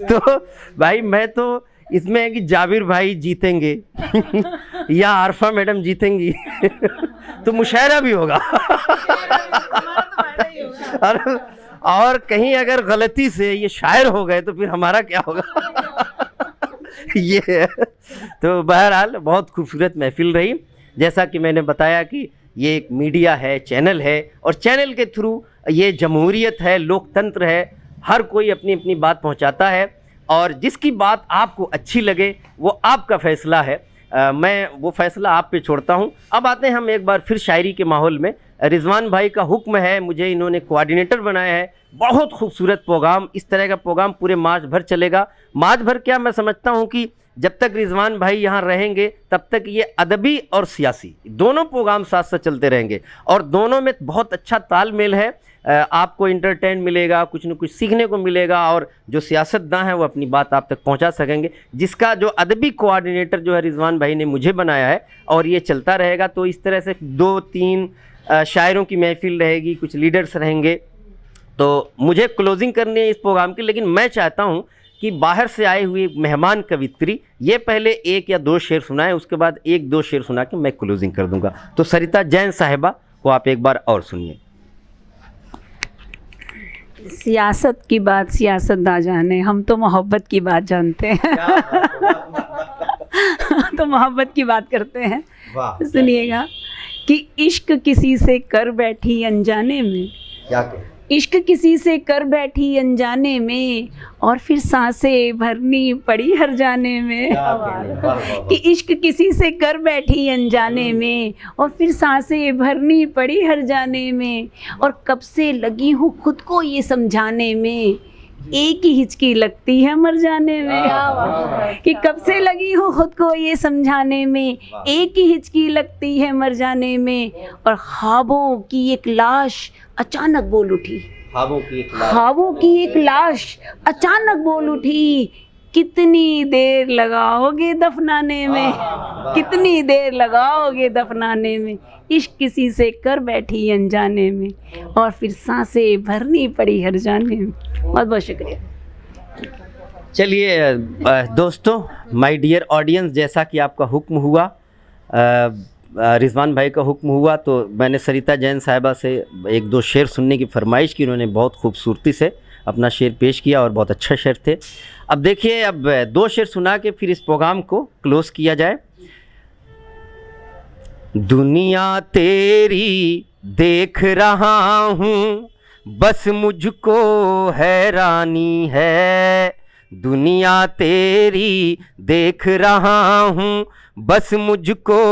तो भाई, मैं तो इसमें है कि जाबिर भाई जीतेंगे या आरफा मैडम जीतेंगी तो मुशायरा भी होगा। और कहीं अगर गलती से ये शायर हो गए तो फिर हमारा क्या होगा? ये है। तो बहरहाल बहुत खूबसूरत महफिल रही। जैसा कि मैंने बताया कि ये एक मीडिया है, चैनल है, और चैनल के थ्रू ये जमहूरियत है, लोकतंत्र है, हर कोई अपनी अपनी बात पहुंचाता है और जिसकी बात आपको अच्छी लगे वो आपका फ़ैसला है। मैं वो फ़ैसला आप पे छोड़ता हूँ। अब आते हैं हम एक बार फिर शायरी के माहौल में। रिजवान भाई का हुक्म है, मुझे इन्होंने कोऑर्डिनेटर बनाया है। बहुत खूबसूरत प्रोग्राम, इस तरह का प्रोग्राम पूरे मार्च भर चलेगा। मार्च भर क्या, मैं समझता हूँ कि जब तक रिजवान भाई यहाँ रहेंगे तब तक ये अदबी और सियासी दोनों प्रोग्राम साथ साथ चलते रहेंगे और दोनों में बहुत अच्छा तालमेल है। आपको इंटरटेन मिलेगा, कुछ न कुछ सीखने को मिलेगा और जो सियासतदान है वो अपनी बात आप तक पहुंचा सकेंगे, जिसका जो अदबी कोऑर्डिनेटर जो है रिजवान भाई ने मुझे बनाया है और ये चलता रहेगा। तो इस तरह से 2-3 शायरों की महफिल रहेगी, कुछ लीडर्स रहेंगे। तो मुझे क्लोजिंग करनी है इस प्रोग्राम की, लेकिन मैं चाहता हूँ कि बाहर से आए हुए मेहमान कवित्री ये पहले 1 या 2 शेर सुनाएं, उसके बाद 1-2 शेर सुना के मैं क्लोजिंग कर दूंगा। तो सरिता जैन साहिबा को आप एक बार और सुनिए। सियासत की बात सियासतदान जाने, हम तो मोहब्बत की बात जानते हैं। तो मोहब्बत की बात करते हैं। सुनिएगा कि इश्क किसी से कर बैठी अनजाने में, क्या इश्क किसी से कर बैठी अनजाने में और फिर सांसें भरनी पड़ी हर जाने में। कि इश्क किसी से कर बैठी अनजाने में और फिर सांसें भरनी पड़ी हर जाने में, और कब से लगी हूँ खुद को ये समझाने में, एक ही हिचकी लगती है मर जाने में। कि कब से लगी हूँ खुद को ये समझाने में, एक ही हिचकी लगती है मर जाने में, और ख्वाबों की एक लाश अचानक बोल उठी, ख्वाबों की एक लाश अचानक बोल उठी, कितनी देर लगाओगे दफनाने में, कितनी देर लगाओगे दफनाने में, इश्क किसी से कर बैठी अनजाने में, और फिर सांसें भरनी पड़ी हर जाने में। बहुत बहुत शुक्रिया। चलिए दोस्तों, माय डियर ऑडियंस, जैसा कि आपका हुक्म हुआ, रिजवान भाई का हुक्म हुआ, तो मैंने सरिता जैन साहिबा से एक दो शेर सुनने की फरमाइश की। उन्होंने बहुत खूबसूरती से अपना शेर पेश किया और बहुत अच्छा शेर थे। अब देखिए, अब दो शेर सुना के फिर इस प्रोग्राम को क्लोज़ किया जाए। दुनिया तेरी देख रहा हूँ, बस मुझको हैरानी है। दुनिया तेरी देख रहा हूँ, बस मुझको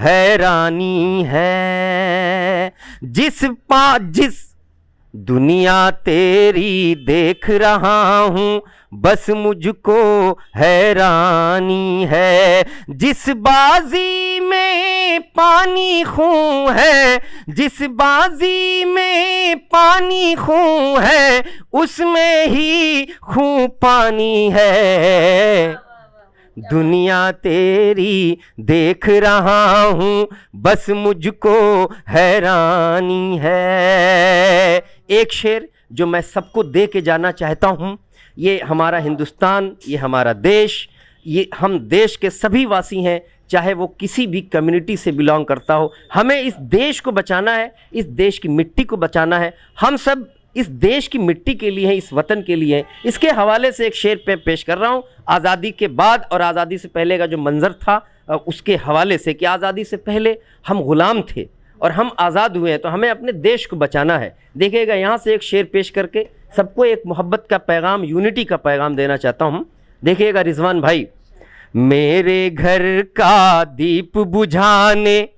हैरानी है। जिस दुनिया तेरी देख रहा हूँ, बस मुझको हैरानी है। जिस बाजी में पानी खून है, जिस बाजी में पानी खून है, उसमें ही खून पानी है। दुनिया तेरी देख रहा हूँ, बस मुझको हैरानी है। एक शेर जो मैं सबको दे के जाना चाहता हूँ, ये हमारा हिंदुस्तान, ये हमारा देश, ये हम देश के सभी वासी हैं, चाहे वो किसी भी कम्युनिटी से बिलोंग करता हो। हमें इस देश को बचाना है, इस देश की मिट्टी को बचाना है। हम सब इस देश की मिट्टी के लिए हैं, इस वतन के लिए हैं। इसके हवाले से एक शेर पेश कर रहा हूँ, आज़ादी के बाद और आज़ादी से पहले का जो मंज़र था उसके हवाले से, कि आज़ादी से पहले हम ग़ुलाम थे और हम आज़ाद हुए हैं, तो हमें अपने देश को बचाना है। देखिएगा, यहाँ से एक शेर पेश करके सबको एक मोहब्बत का पैगाम, यूनिटी का पैगाम देना चाहता हूँ। देखिएगा रिजवान भाई, मेरे घर का दीप बुझाने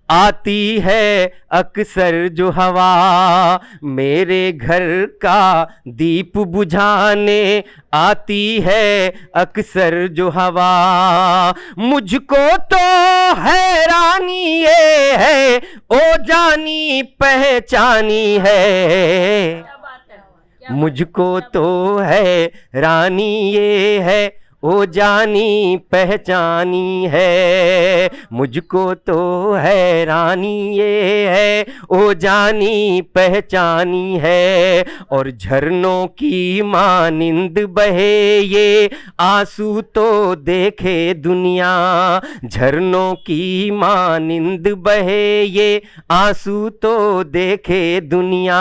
आती है अक्सर जो हवा, मेरे घर का दीप बुझाने आती है अक्सर जो हवा। मुझको तो हैरानी ये है, ओ जानी पहचानी है। मुझको तो है रानी ये है, ओ जानी पहचानी है। मुझको तो है रानी ये है, ओ जानी पहचानी है। और झरनों की मानिंद बहे ये आंसू तो देखे दुनिया, झरनों की मानिंद बहे ये आंसू तो देखे दुनिया।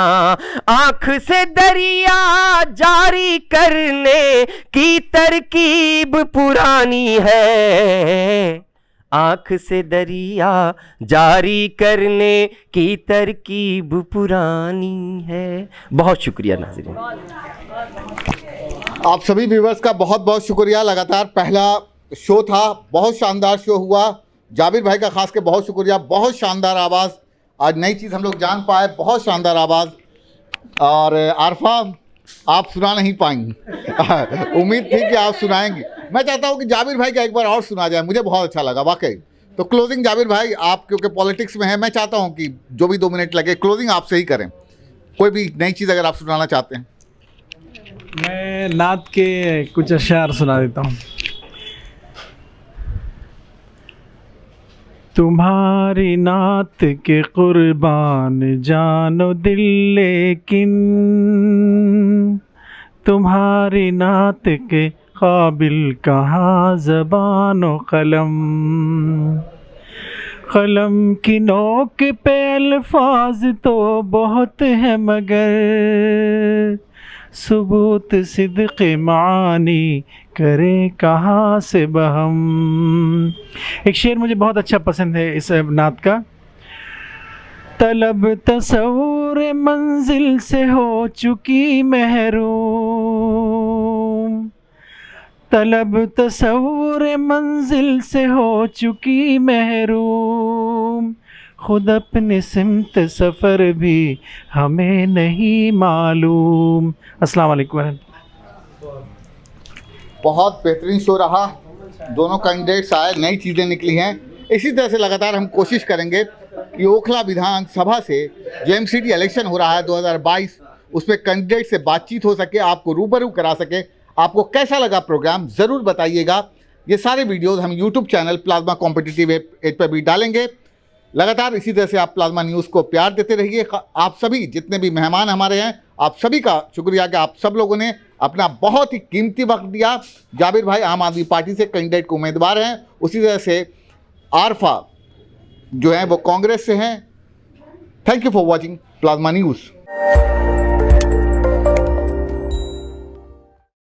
आँख से दरिया जारी करने की तरकीब पुरानी है, आँख से दरिया जारी करने की तरकीब पुरानी है। बहुत शुक्रिया नाज़रीन। आप सभी व्यूवर्स का बहुत बहुत शुक्रिया। लगातार पहला शो था, बहुत शानदार शो हुआ। जाबिर भाई का खास के बहुत शुक्रिया, बहुत शानदार आवाज़, आज नई चीज़ हम लोग जान पाए, बहुत शानदार आवाज़। और आरफा, आप सुना नहीं पाएंगी उम्मीद थी कि आप सुनाएंगी। मैं चाहता हूं कि जाबिर भाई का एक बार और सुना जाए, मुझे बहुत अच्छा लगा वाकई। तो क्लोजिंग जाबिर भाई, आप क्योंकि पॉलिटिक्स में हैं, मैं चाहता हूं कि जो भी 2 मिनट लगे क्लोजिंग आपसे ही करें। कोई भी नई चीज़ अगर आप सुनाना चाहते हैं। मैं नात के कुछ अशार सुना देता हूँ। तुम्हारी नात के कुर्बान जानो दिल, लेकिन तुम्हारी नात के काबिल कहाँ ज़बानो कलम। कलम की नोक पे अल्फाज तो बहुत है, मगर सबूत सिद्क़ मानी करे कहाँ से बहम। एक शेर मुझे बहुत अच्छा पसंद है इस नात का। तलब तसव्वुर मंजिल से हो चुकी महरूम, तलब तसव्वुर मंजिल से हो चुकी महरूम। खुद अपने सिमत सफ़र भी हमें नहीं मालूम। अस्सलाम वालेकुम। बहुत बेहतरीन शो रहा, दोनों कैंडिडेट्स आए, नई चीज़ें निकली हैं। इसी तरह से लगातार हम कोशिश करेंगे कि ओखला विधानसभा से जो एमसीडी इलेक्शन हो रहा है 2022, उसमें कैंडिडेट से बातचीत हो सके, आपको रूबरू करा सके, आपको कैसा लगा प्रोग्राम ज़रूर बताइएगा। ये सारे वीडियोस हम YouTube channel Plasma Competitive Edge पर भी डालेंगे। लगातार इसी तरह से आप प्लाज्मा न्यूज़ को प्यार देते रहिए। आप सभी जितने भी मेहमान हमारे हैं, आप सभी का शुक्रिया कि आप सब लोगों ने अपना बहुत ही कीमती वक्त दिया। जाबिर भाई आम आदमी पार्टी से कैंडिडेट के उम्मीदवार हैं, उसी तरह से आरफा जो हैं वो कांग्रेस से हैं। Thank you for watching plasma news.